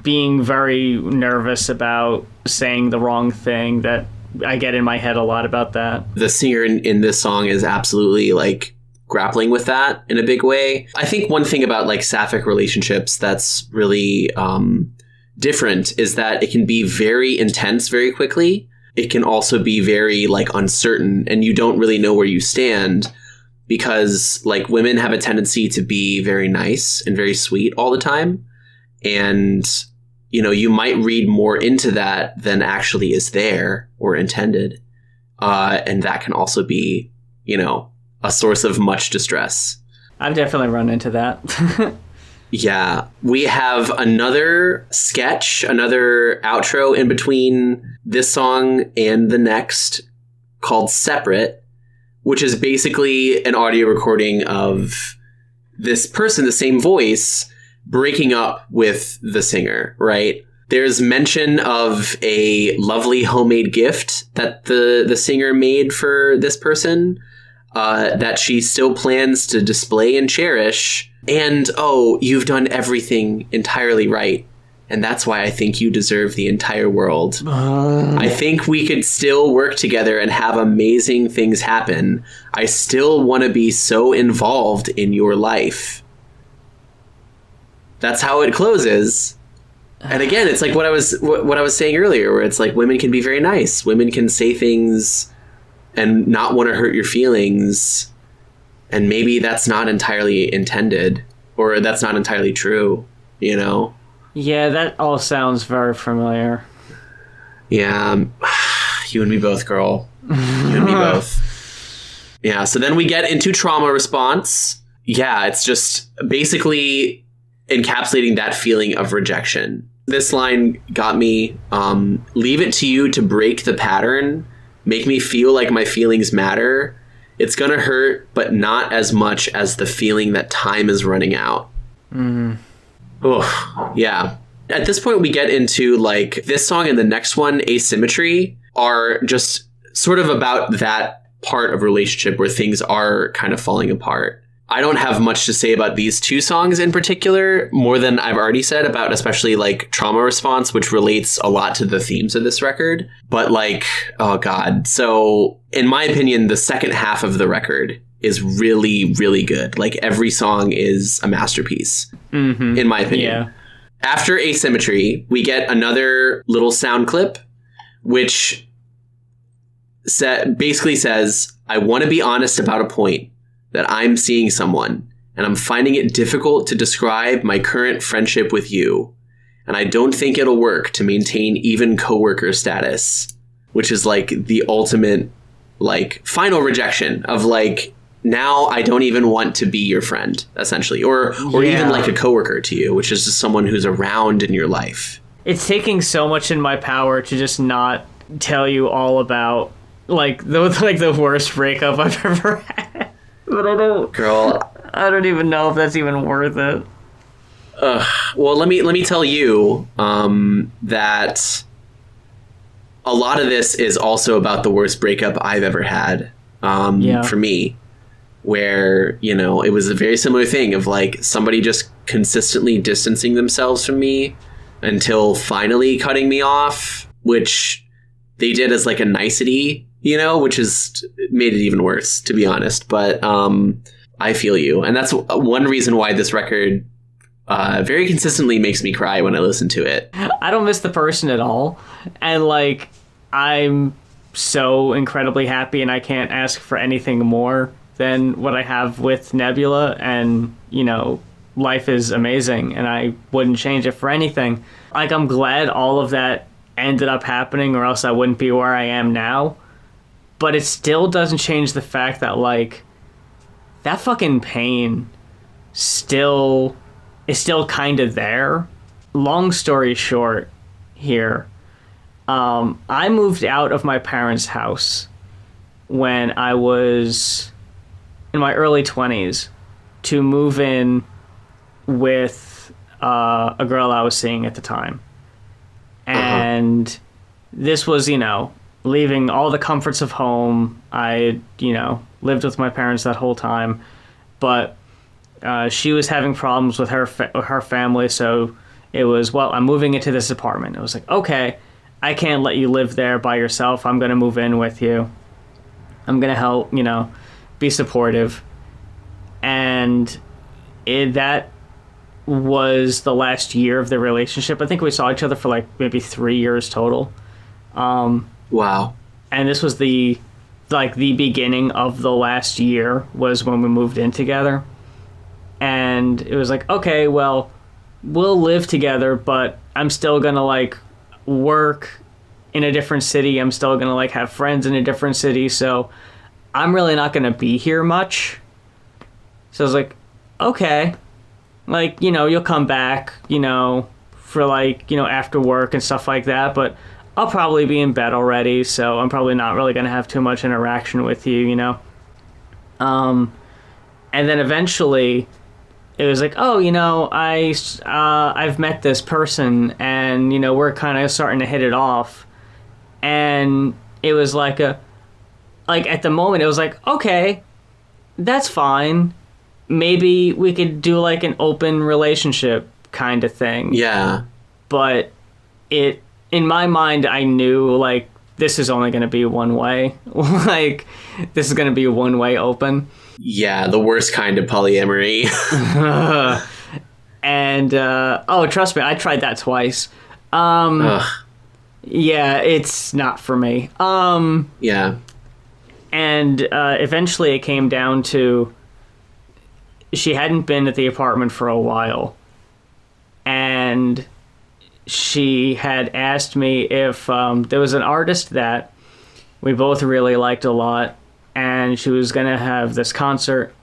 being very nervous about saying the wrong thing that I get in my head a lot about that. The singer in this song is absolutely like grappling with that in a big way. I think one thing about like sapphic relationships that's really different is that it can be very intense very quickly. It can also be very like uncertain and you don't really know where you stand because like women have a tendency to be very nice and very sweet all the time. And you might read more into that than actually is there or intended. And that can also be, a source of much distress. I've definitely run into that. Yeah. We have another sketch, another outro in between this song and the next called Separate, which is basically an audio recording of this person, the same voice, breaking up with the singer, right? There's mention of a lovely homemade gift that the singer made for this person that she still plans to display and cherish. And, oh, you've done everything entirely right. And that's why I think you deserve the entire world. I think we could still work together and have amazing things happen. I still want to be so involved in your life. That's how it closes. And again, it's like what I was saying earlier, where it's like women can be very nice. Women can say things and not want to hurt your feelings. And maybe that's not entirely intended, or that's not entirely true, Yeah, that all sounds very familiar. Yeah, you and me both, girl. You and me both. Yeah, so then we get into trauma response. Yeah, it's just basically encapsulating that feeling of rejection. This line got me, leave it to you to break the pattern, make me feel like my feelings matter. It's gonna hurt, but not as much as the feeling that time is running out. Oh, yeah. At this point, we get into like this song and the next one, Asymmetry, are just sort of about that part of relationship where things are kind of falling apart. I don't have much to say about these two songs in particular, more than I've already said about especially like Trauma Response, which relates a lot to the themes of this record. But like, oh God. So in my opinion, the second half of the record is really, really good. Like every song is a masterpiece, in my opinion. Yeah. After Asymmetry, we get another little sound clip, which basically says, I want to be honest about a point. That I'm seeing someone, and I'm finding it difficult to describe my current friendship with you. And I don't think it'll work to maintain even coworker status, which is like the ultimate, like, final rejection of like, now I don't even want to be your friend, essentially, or even like a coworker to you, which is just someone who's around in your life. It's taking so much in my power to just not tell you all about like the worst breakup I've ever had. But I don't even know if that's even worth it. Well, let me tell you that a lot of this is also about the worst breakup I've ever had. For me, where, you know, it was a very similar thing of like somebody just consistently distancing themselves from me until finally cutting me off, which they did as like a nicety, you know, which is made it even worse, to be honest. But I feel you. And that's one reason why this record very consistently makes me cry when I listen to it. I don't miss the person at all. And like, I'm so incredibly happy and I can't ask for anything more than what I have with Nebula. And, you know, life is amazing and I wouldn't change it for anything. Like, I'm glad all of that ended up happening or else I wouldn't be where I am now. But it still doesn't change the fact that, like, that fucking pain is still kind of there. Long story short here, I moved out of my parents' house when I was in my early 20s to move in with a girl I was seeing at the time. And this was, you know, leaving all the comforts of home. I, you know, lived with my parents that whole time, but she was having problems with her family, so it was, well, I'm moving into this apartment. It was like, okay, I can't let you live there by yourself. I'm going to move in with you. I'm going to help, you know, be supportive. And that was the last year of the relationship. I think we saw each other for like maybe 3 years total. Wow. And this was the beginning of the last year was when we moved in together. And it was like, okay, well, we'll live together, but I'm still going to like work in a different city. I'm still going to like have friends in a different city. So I'm really not going to be here much. So I was like, okay, like, you know, you'll come back, you know, for like, you know, after work and stuff like that. But I'll probably be in bed already, so I'm probably not really going to have too much interaction with you, you know? And then eventually it was like, oh, you know, I've met this person and, you know, we're kind of starting to hit it off. And it was like at the moment it was like, okay, that's fine. Maybe we could do like an open relationship kind of thing. Yeah. But in my mind, I knew, like, this is only going to be one way. Like, this is going to be one way open. Yeah, the worst kind of polyamory. And, oh, trust me, I tried that twice. Yeah, it's not for me. Yeah. And eventually it came down to she hadn't been at the apartment for a while. And she had asked me if there was an artist that we both really liked a lot, and she was gonna have this concert,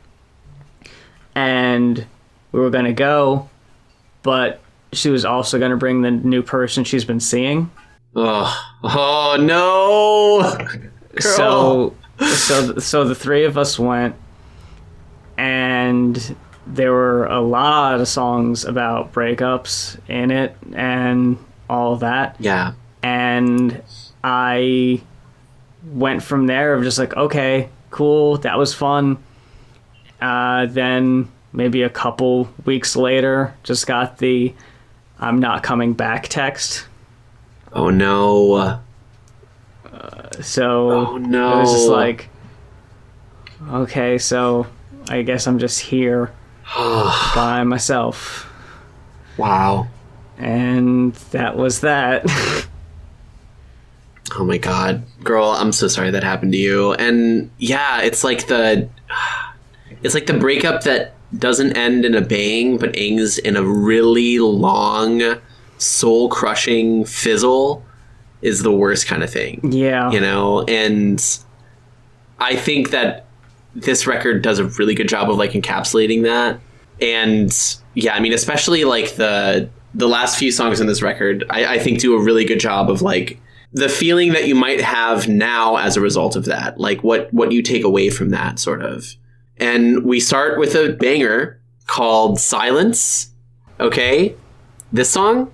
and we were gonna go, but she was also gonna bring the new person she's been seeing. Oh no! So the three of us went, and there were a lot of songs about breakups in it and all that. Yeah. And I went from there of just like, okay, cool, that was fun. Then maybe a couple weeks later, just got the "I'm not coming back" text. Oh no. So oh no. it was just like, okay, so I guess I'm just here by myself. Wow. And that was that. Oh my god. Girl, I'm so sorry that happened to you. And yeah, it's like the breakup that doesn't end in a bang, but ends in a really long, soul-crushing fizzle is the worst kind of thing. Yeah. You know? And I think that this record does a really good job of like encapsulating that. And yeah, I mean, especially like the last few songs in this record, I think do a really good job of like the feeling that you might have now as a result of that, like what you take away from that sort of. And we start with a banger called Silence. Okay. This song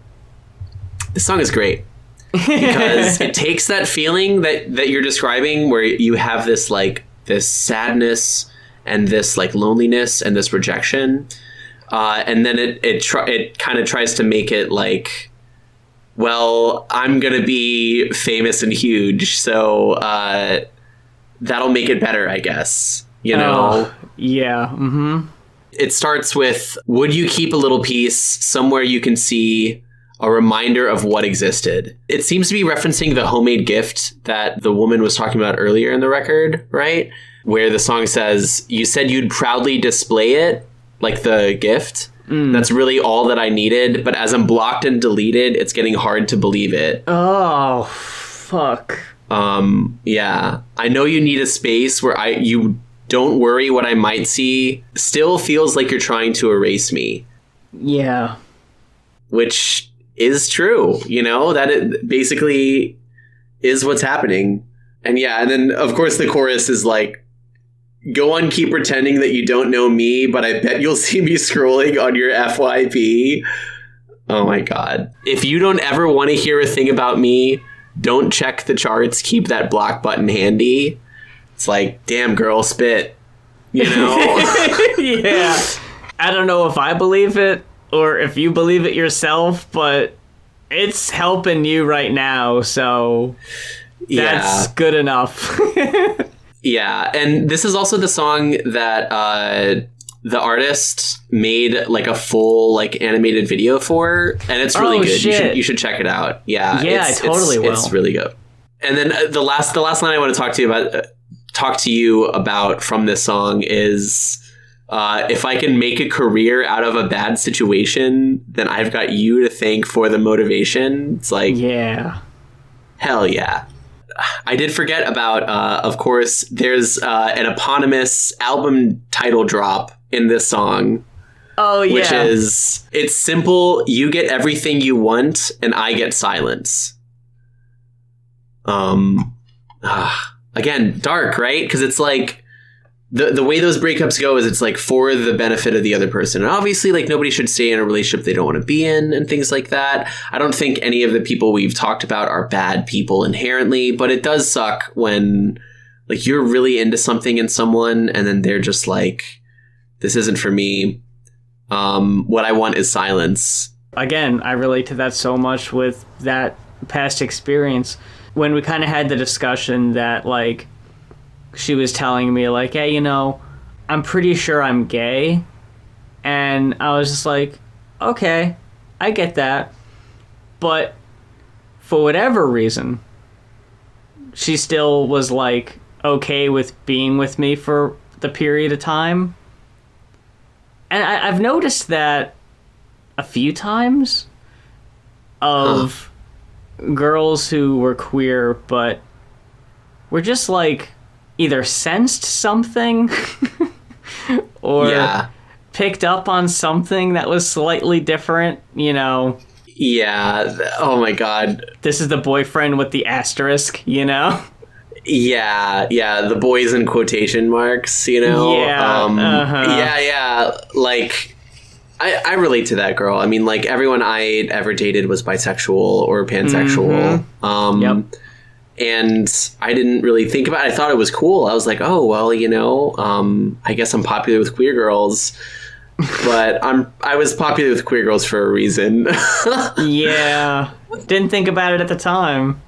is great because it takes that feeling that you're describing where you have this like this sadness and this like loneliness and this rejection. And then it kind of tries to make it like, well, I'm going to be famous and huge. So that'll make it better, I guess. You know? Yeah. Mm-hmm. It starts with, would you keep a little piece somewhere you can see a reminder of what existed? It seems to be referencing the homemade gift that the woman was talking about earlier in the record, right? Where the song says, you said you'd proudly display it, like the gift. That's really all that I needed. But as I'm blocked and deleted, it's getting hard to believe it. Oh, fuck. Yeah. I know you need a space where you don't worry what I might see. Still feels like you're trying to erase me. Yeah. Which is true, you know? That it basically is what's happening. And yeah, and then of course the chorus is like, go on, keep pretending that you don't know me, but I bet you'll see me scrolling on your FYP. Oh my god. If you don't ever want to hear a thing about me, don't check the charts, keep that block button handy. It's like, damn girl, spit. You know? Yeah. I don't know if I believe it or if you believe it yourself, but it's helping you right now, so that's good enough. Yeah, and this is also the song that the artist made like a full like animated video for, and it's really good. Shit. You should check it out. Yeah, I totally will. It's really good. And then the last line I want to talk to you about from this song is, if I can make a career out of a bad situation, then I've got you to thank for the motivation. It's like, yeah, hell yeah. I did forget about, of course, there's an eponymous album title drop in this song. Oh, yeah. Which is, it's simple, you get everything you want, and I get silence. Again, dark, right? Because it's like, the way those breakups go is it's like for the benefit of the other person. And obviously, like, nobody should stay in a relationship they don't want to be in and things like that. I don't think any of the people we've talked about are bad people inherently, but it does suck when, like, you're really into something in someone and then they're just like, this isn't for me. What I want is silence. Again, I relate to that so much with that past experience. When we kind of had the discussion that, like, she was telling me, like, hey, you know, I'm pretty sure I'm gay. And I was just like, okay, I get that. But for whatever reason, she still was, like, okay with being with me for the period of time. And I've noticed that a few times of girls who were queer but were just like either sensed something or picked up on something that was slightly different, you know. Yeah. Oh my God. This is the boyfriend with the asterisk, you know? Yeah. The boys in quotation marks, you know? Yeah. Like, I relate to that girl. I mean, like, everyone I ever dated was bisexual or pansexual. And I didn't really think about it. I thought it was cool. I was like, oh, well, you know, I guess I'm popular with queer girls. But I was popular with queer girls for a reason. Yeah. Didn't think about it at the time.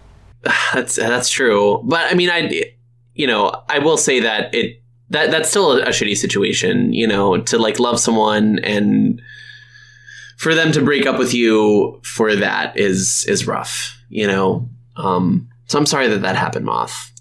That's true. But I mean, I will say that that's still a shitty situation, you know, to like love someone and for them to break up with you for that is rough, you know. So I'm sorry that happened, Moth.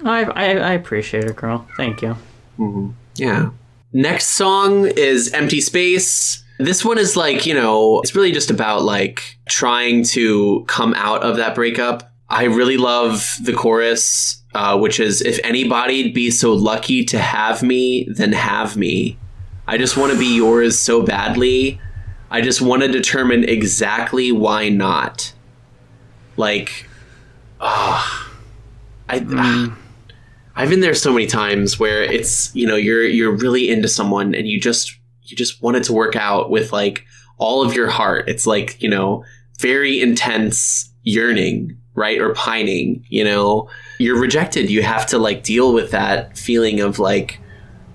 I appreciate it, girl. Thank you. Mm-hmm. Yeah. Next song is Empty Space. This one is like, you know, it's really just about like trying to come out of that breakup. I really love the chorus, which is, if anybody'd be so lucky to have me, then have me. I just want to be yours so badly. I just want to determine exactly why not. Like, I've been there so many times where it's, you know, you're really into someone and you just want it to work out with like all of your heart. It's like, you know, very intense yearning, right? Or pining, you know, you're rejected. You have to like deal with that feeling of like,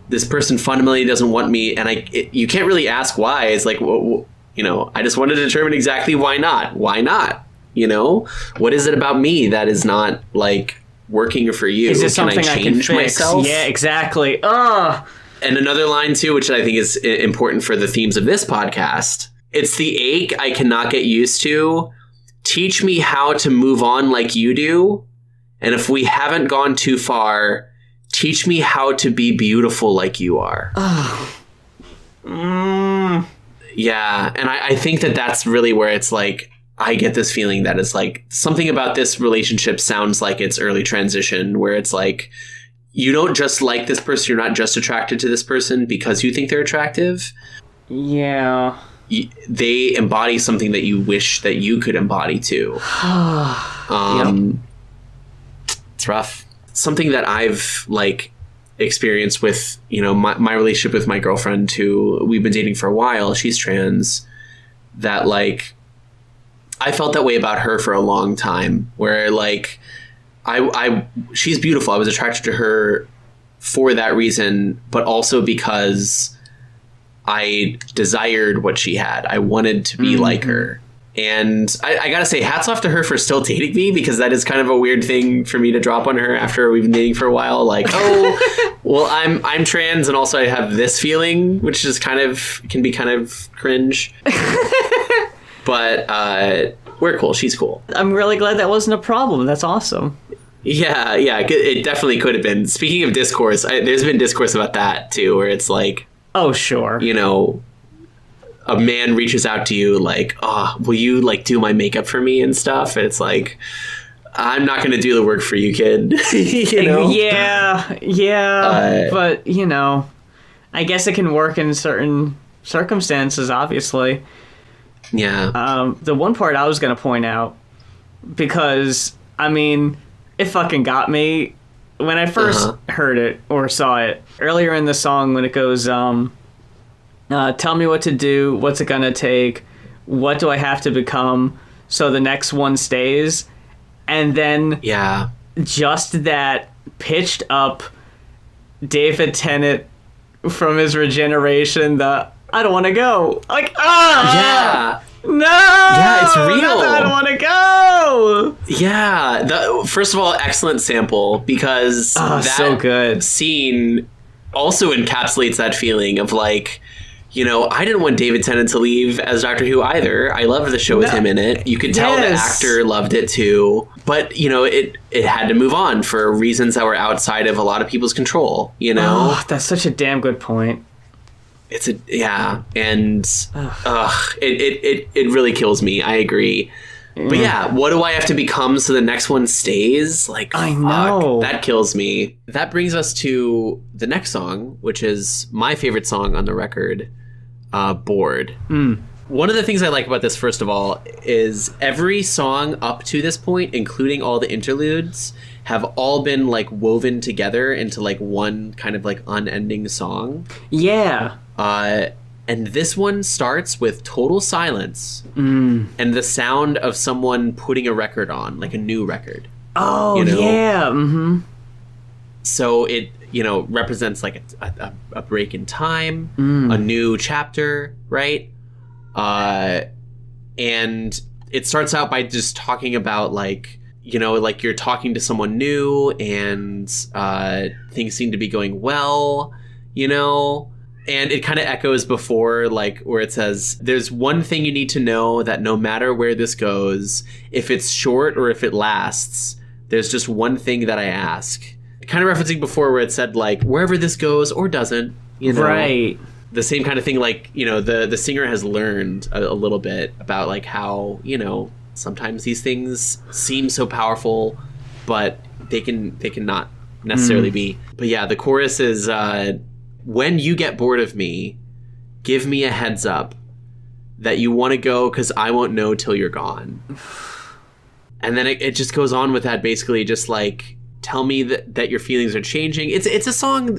this person fundamentally doesn't want me. And you can't really ask why. It's like, well, you know, I just want to determine exactly why not. Why not? You know, what is it about me that is not like working for you? Is this something I can fix? Myself? Yeah, exactly. Ugh. And another line too, which I think is important for the themes of this podcast. It's the ache I cannot get used to. Teach me how to move on like you do. And if we haven't gone too far, teach me how to be beautiful like you are. Yeah. And I think that's really where it's like, I get this feeling that it's like something about this relationship sounds like it's early transition, where it's like, you don't just like this person. You're not just attracted to this person because you think they're attractive. Yeah. They embody something that you wish that you could embody too. It's rough. Something that I've like experienced with, you know, my relationship with my girlfriend, who we've been dating for a while. She's trans. That like, I felt that way about her for a long time, where like she's beautiful. I was attracted to her for that reason, but also because I desired what she had. I wanted to be like her. And I gotta say, hats off to her for still dating me, because that is kind of a weird thing for me to drop on her after we've been dating for a while. Like, oh, well, I'm trans, and also I have this feeling, which is can be kind of cringe. But we're cool. She's cool. I'm really glad that wasn't a problem. That's awesome. Yeah, it definitely could have been. Speaking of discourse, there's been discourse about that too, where it's like, oh, sure. You know, a man reaches out to you like, oh, will you like do my makeup for me and stuff? And it's like, I'm not going to do the work for you, kid. You know? Yeah. But, you know, I guess it can work in certain circumstances, obviously. Yeah. The one part I was going to point out, because, I mean, it fucking got me when I first heard it or saw it. Earlier in the song when it goes, tell me what to do, what's it going to take, what do I have to become so the next one stays? And then just that pitched up David Tennant from his Regeneration, the I don't want to go. Like, yeah. No! Yeah, it's real. I don't want to go! Yeah. First of all, excellent sample, because that so good. Scene also encapsulates that feeling of like, you know, I didn't want David Tennant to leave as Doctor Who either. I loved the show with him in it. You could tell the actor loved it too. But, you know, it had to move on for reasons that were outside of a lot of people's control, you know? Oh, that's such a damn good point. And it really kills me. I agree. But yeah, what do I have to become so the next one stays? Like, I fuck, know. that kills me. That brings us to the next song, which is my favorite song on the record, Bored. One of the things I like about this, first of all, is every song up to this point, including all the interludes, have all been like woven together into like one kind of like unending song. Yeah. And this one starts with total silence and the sound of someone putting a record on, like a new record. Oh, you know? yeah. Mm-hmm. So it, represents like a break in time, a new chapter, right? And it starts out by just talking about like, like you're talking to someone new and things seem to be going well, And it kind of echoes before, like, where it says, there's one thing you need to know, that no matter where this goes, if it's short or if it lasts, there's just one thing that I ask. Kind of referencing before where it said, like, wherever this goes or doesn't, Right. The same kind of thing, like, the singer has learned a little bit about, like, how, sometimes these things seem so powerful, but they can not necessarily be. But yeah, the chorus is... when you get bored of me, give me a heads up that you want to go, because I won't know till you're gone. And then it just goes on with that, basically just like, tell me that your feelings are changing. It's a song,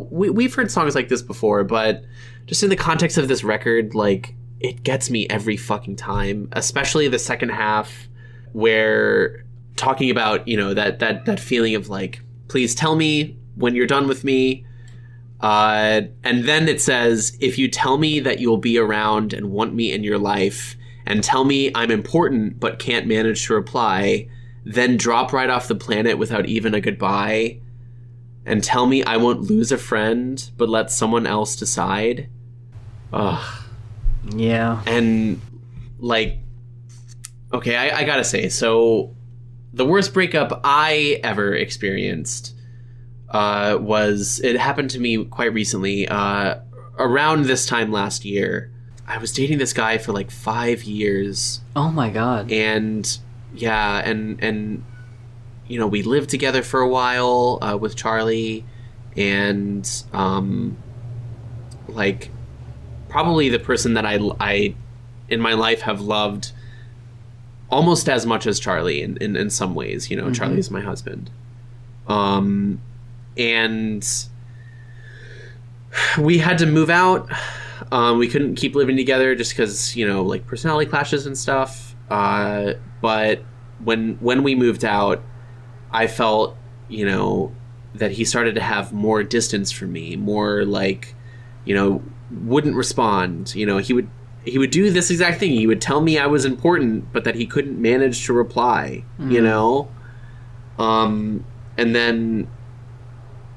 we've heard songs like this before, but just in the context of this record, like, it gets me every fucking time, especially the second half, where talking about, that feeling of like, please tell me when you're done with me. And then it says, if you tell me that you'll be around and want me in your life, and tell me I'm important but can't manage to reply, then drop right off the planet without even a goodbye, and tell me I won't lose a friend but let someone else decide. Ugh. Yeah. And, like, okay, I gotta say, so the worst breakup I ever experienced it happened to me quite recently, around this time last year. I was dating this guy for like 5 years. Oh my God. And yeah, and we lived together for a while, with Charlie, and like, probably the person that I in my life have loved almost as much as Charlie in some ways, Charlie's my husband. And we had to move out. We couldn't keep living together just because, like personality clashes and stuff. But when we moved out, I felt, that he started to have more distance from me, more like, wouldn't respond. He would do this exact thing. He would tell me I was important, but that he couldn't manage to reply, and then,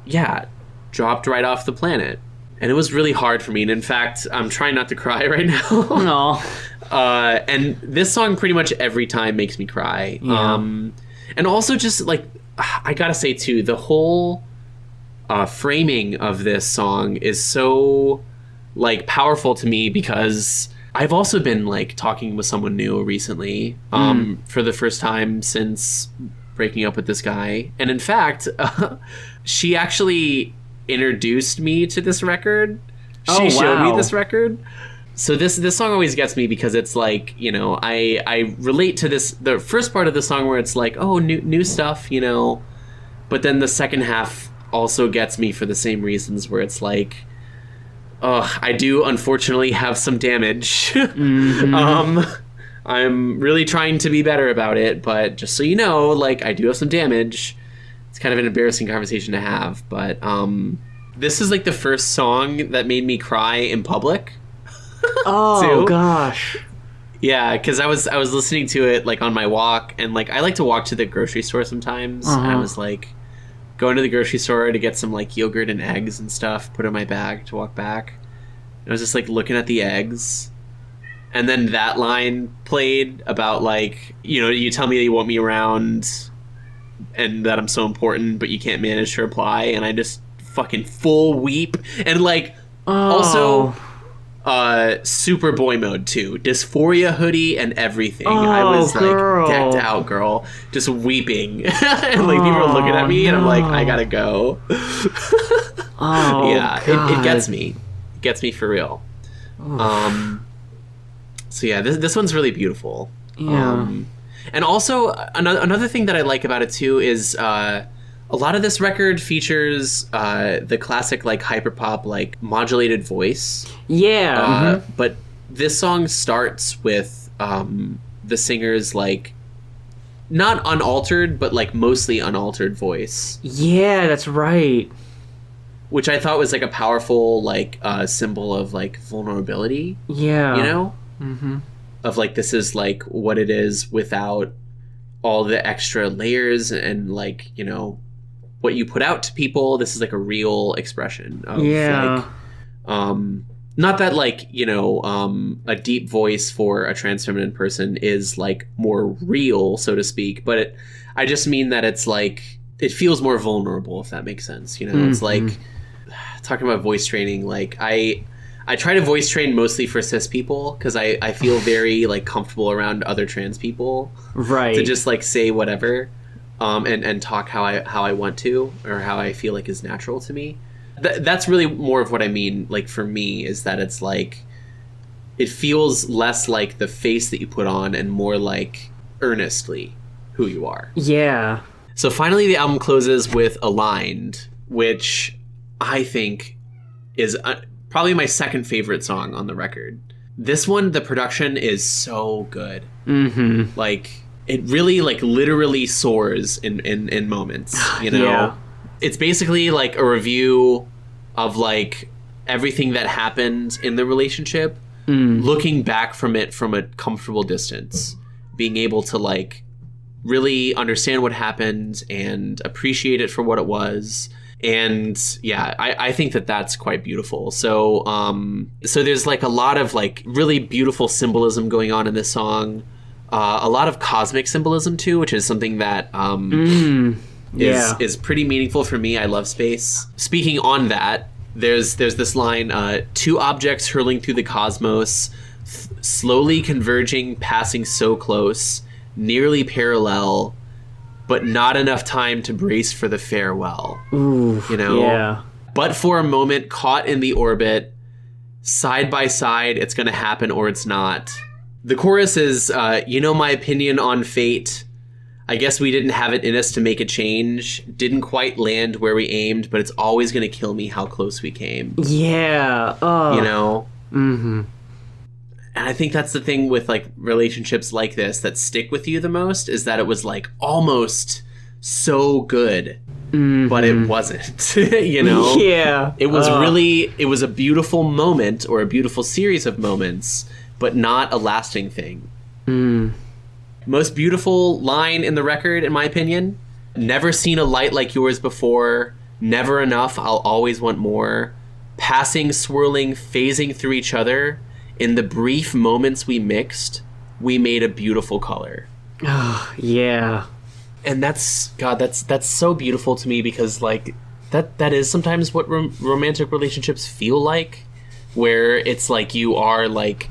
yeah, dropped right off the planet. And it was really hard for me. And in fact, I'm trying not to cry right now. No. And this song pretty much every time makes me cry. Yeah. And also just like, I gotta say too, the whole framing of this song is so like powerful to me, because I've also been like talking with someone new recently, for the first time since breaking up with this guy. And in fact, she actually introduced me to this record. She showed me this record. So this song always gets me, because it's like, I relate to the first part of the song where it's like, oh, new stuff, but then the second half also gets me for the same reasons, where it's like, I do unfortunately have some damage. I'm really trying to be better about it, but just so you know, like, I do have some damage. It's kind of an embarrassing conversation to have, but this is like the first song that made me cry in public. Oh gosh. Yeah, because I was listening to it like on my walk, and like I like to walk to the grocery store sometimes, and I was like going to the grocery store to get some like yogurt and eggs and stuff, put in my bag to walk back. And I was just like looking at the eggs. And then that line played about like, you tell me that you want me around and that I'm so important, but you can't manage to reply. And I just fucking full weep. And like, also, super boy mode too. Dysphoria hoodie and everything. I was like decked out, girl, just weeping. And like people are looking at me and I'm like, I gotta go. Yeah, it gets me. It gets me for real. So yeah, this one's really beautiful. Yeah. And also another thing that I like about it too is a lot of this record features the classic like hyperpop like modulated voice. Yeah. But this song starts with the singer's like not unaltered but like mostly unaltered voice. Yeah, that's right. Which I thought was like a powerful like symbol of like vulnerability. Yeah. You know? Of like this is like what it is without all the extra layers and like, you know, what you put out to people. This is like a real expression of like not that like, you know, a deep voice for a trans feminine person is like more real, so to speak, but I just mean that it's like it feels more vulnerable, if that makes sense. You know, it's like talking about voice training, like I try to voice train mostly for cis people because I feel very like comfortable around other trans people, right? To just like say whatever, and talk how I want to or how I feel like is natural to me. That's really more of what I mean. Like for me, is that it's like it feels less like the face that you put on and more like earnestly who you are. Yeah. So finally, the album closes with "Aligned," which I think is probably my second favorite song on the record. This one, the production is so good. Like it really like literally soars in moments, you know? Yeah. It's basically like a review of like everything that happened in the relationship, looking back from it from a comfortable distance, being able to like really understand what happened and appreciate it for what it was. And yeah, I think that that's quite beautiful. So so there's like a lot of like really beautiful symbolism going on in this song, a lot of cosmic symbolism too, which is something that is pretty meaningful for me. I love space. Speaking on that, there's this line, two objects hurling through the cosmos, slowly converging, passing so close, nearly parallel, but not enough time to brace for the farewell. Ooh, you know? Yeah. But for a moment, caught in the orbit, side by side, it's going to happen or it's not. The chorus is, you know my opinion on fate. I guess we didn't have it in us to make a change. Didn't quite land where we aimed, but it's always going to kill me how close we came. Yeah. You know? And I think that's the thing with like relationships like this that stick with you the most, is that it was like almost so good, but it wasn't. You know? Yeah. It was it was a beautiful moment or a beautiful series of moments, but not a lasting thing. Most beautiful line in the record, in my opinion: never seen a light like yours before, never enough, I'll always want more, passing, swirling, phasing through each other. In the brief moments we mixed, we made a beautiful color. Yeah. And that's so beautiful to me, because like that is sometimes what romantic relationships feel like, where it's like you are like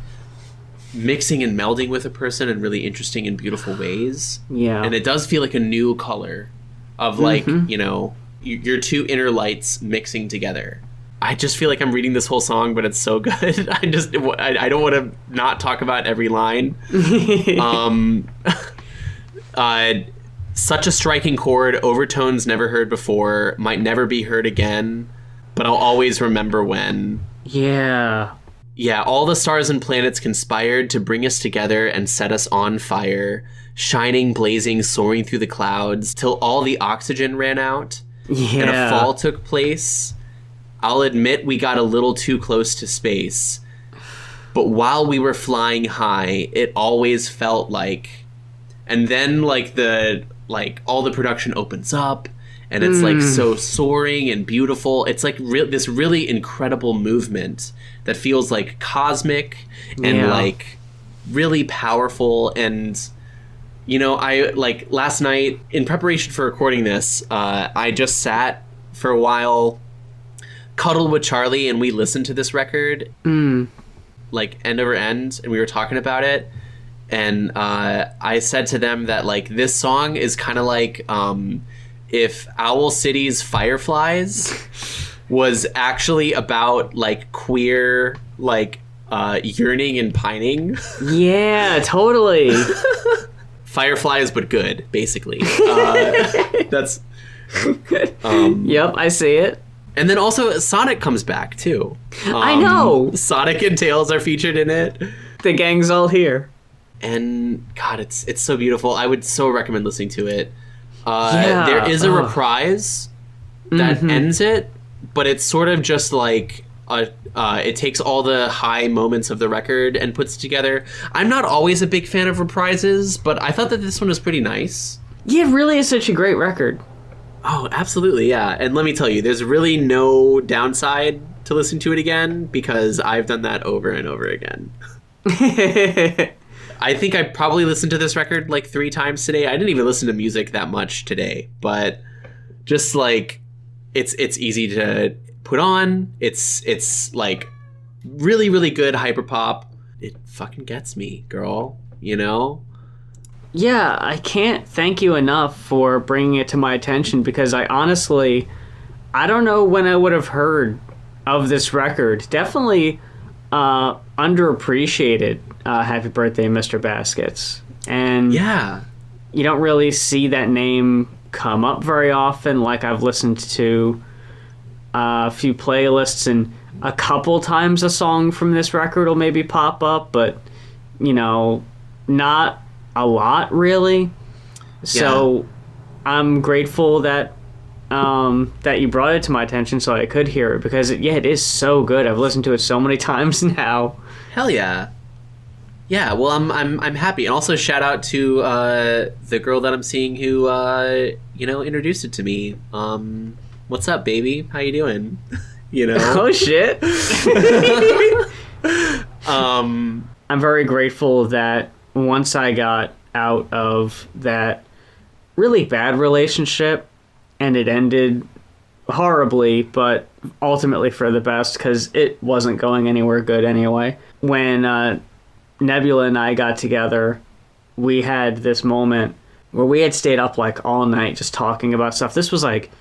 mixing and melding with a person in really interesting and beautiful ways. Yeah. And it does feel like a new color of like, you know, your two inner lights mixing together. I just feel like I'm reading this whole song, but it's so good. I don't want to not talk about every line. Such a striking chord, overtones never heard before, might never be heard again, but I'll always remember when. Yeah. Yeah, all the stars and planets conspired to bring us together and set us on fire, shining, blazing, soaring through the clouds, till all the oxygen ran out, and a fall took place. I'll admit we got a little too close to space, but while we were flying high, it always felt like... And then like all the production opens up, and it's like so soaring and beautiful. It's like this really incredible movement that feels like cosmic and like really powerful. And you know, I like last night in preparation for recording this, I just sat for a while, cuddled with Charlie, and we listened to this record. like end over end, and we were talking about it, and I said to them that like this song is kind of like if Owl City's Fireflies was actually about like queer like yearning and pining. Yeah, totally. Fireflies, but good, basically. That's. Yep, I see it. And then also Sonic comes back too. I know. Sonic and Tails are featured in it. The gang's all here. And God, it's so beautiful. I would so recommend listening to it. Yeah, there is a reprise that ends it, but it's sort of just like it takes all the high moments of the record and puts it together. I'm not always a big fan of reprises, but I thought that this one was pretty nice. Yeah, it really is such a great record. Oh, absolutely, yeah. And let me tell you, there's really no downside to listening to it again, because I've done that over and over again. I think I probably listened to this record like 3 times today. I didn't even listen to music that much today, but just like it's easy to put on. It's like really, really good hyperpop. It fucking gets me, girl, you know? Yeah, I can't thank you enough for bringing it to my attention, because I don't know when I would have heard of this record. Definitely underappreciated Happy Birthday, Mr. Baskets. And yeah, you don't really see that name come up very often. Like, I've listened to a few playlists, and a couple times a song from this record will maybe pop up, but, you know, not a lot, really. So I'm grateful that that you brought it to my attention so I could hear it, because it is so good. I've listened to it so many times now. Hell yeah. Yeah, well, I'm happy. And also shout out to the girl that I'm seeing who introduced it to me. What's up, baby? How you doing? You know? Oh shit. I'm very grateful that once I got out of that really bad relationship, and it ended horribly, but ultimately for the best, because it wasn't going anywhere good anyway. When Nebula and I got together, we had this moment where we had stayed up like all night just talking about stuff. This was like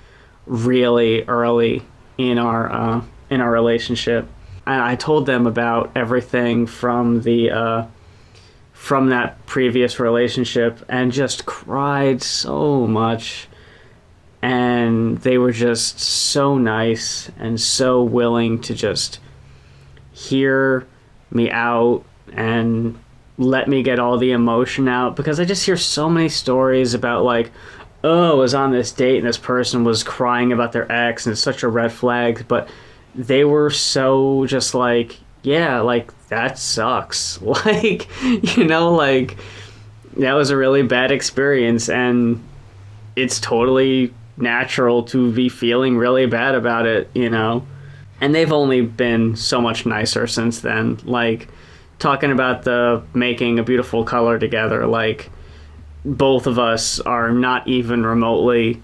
really early in our relationship, and I told them about everything from that previous relationship, and just cried so much. And they were just so nice and so willing to just hear me out and let me get all the emotion out, because I just hear so many stories about like, oh, I was on this date and this person was crying about their ex and it's such a red flag, but they were so just like, yeah, like, that sucks. Like, like, that was a really bad experience, and it's totally natural to be feeling really bad about it, And they've only been so much nicer since then. Like, talking about the making a beautiful color together, like, both of us are not even remotely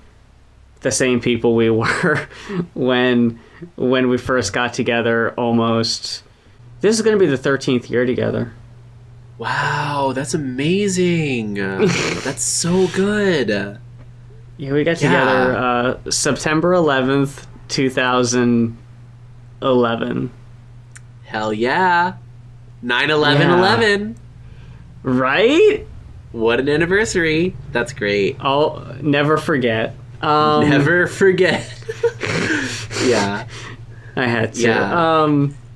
the same people we were when we first got together almost. This is going to be the 13th year together. Wow, that's amazing. That's so good. Yeah, we got together September 11th, 2011. Hell yeah. 9/11/11. Right? What an anniversary. That's great. Oh, never forget. Never forget. Yeah. I had to. Yeah.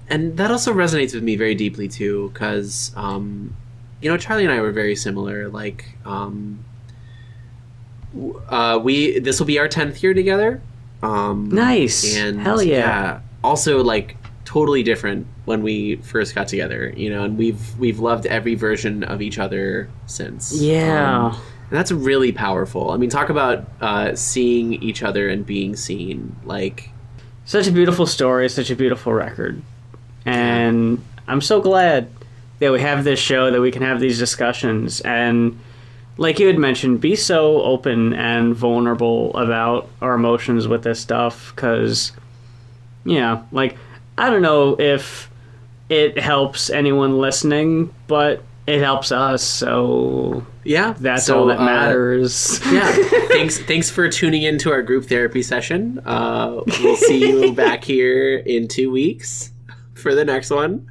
And that also resonates with me very deeply too, because Charlie and I were very similar. Like, this will be our 10th year together. Nice. And hell yeah. Also, like, totally different when we first got together, and we've loved every version of each other since. Yeah. And that's really powerful. I mean, talk about seeing each other and being seen. Like, such a beautiful story, such a beautiful record. And I'm so glad that we have this show, that we can have these discussions, and like you had mentioned, be so open and vulnerable about our emotions with this stuff, because, like, I don't know if it helps anyone listening, but it helps us, so yeah, that's all that matters. Yeah, thanks for tuning into our group therapy session. We'll see you back here in 2 weeks for the next one.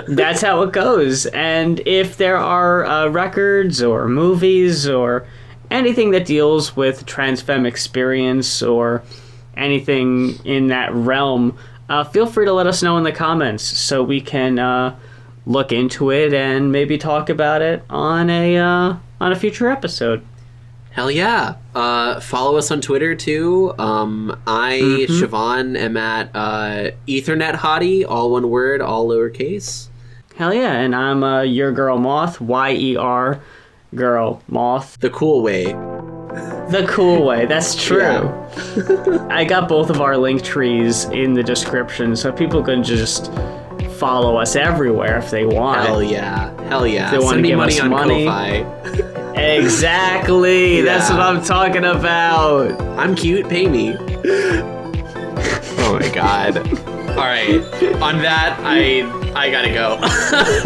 That's how it goes. And if there are records or movies or anything that deals with trans femme experience or anything in that realm, feel free to let us know in the comments so we can look into it and maybe talk about it on a future episode. Hell yeah. Follow us on Twitter too. Siobhan, am at ethernethottie, all one word, all lowercase. Hell yeah, and I'm your girl moth, YER girl moth. The cool way. The cool way, that's true. Yeah. I got both of our link trees in the description, so people can just follow us everywhere if they want. Hell yeah. If they want to give us money. Ko-Fi. Exactly. Yeah. That's what I'm talking about. I'm cute. Pay me. Oh my god. All right. On that, I gotta go.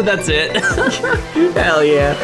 That's it. Hell yeah.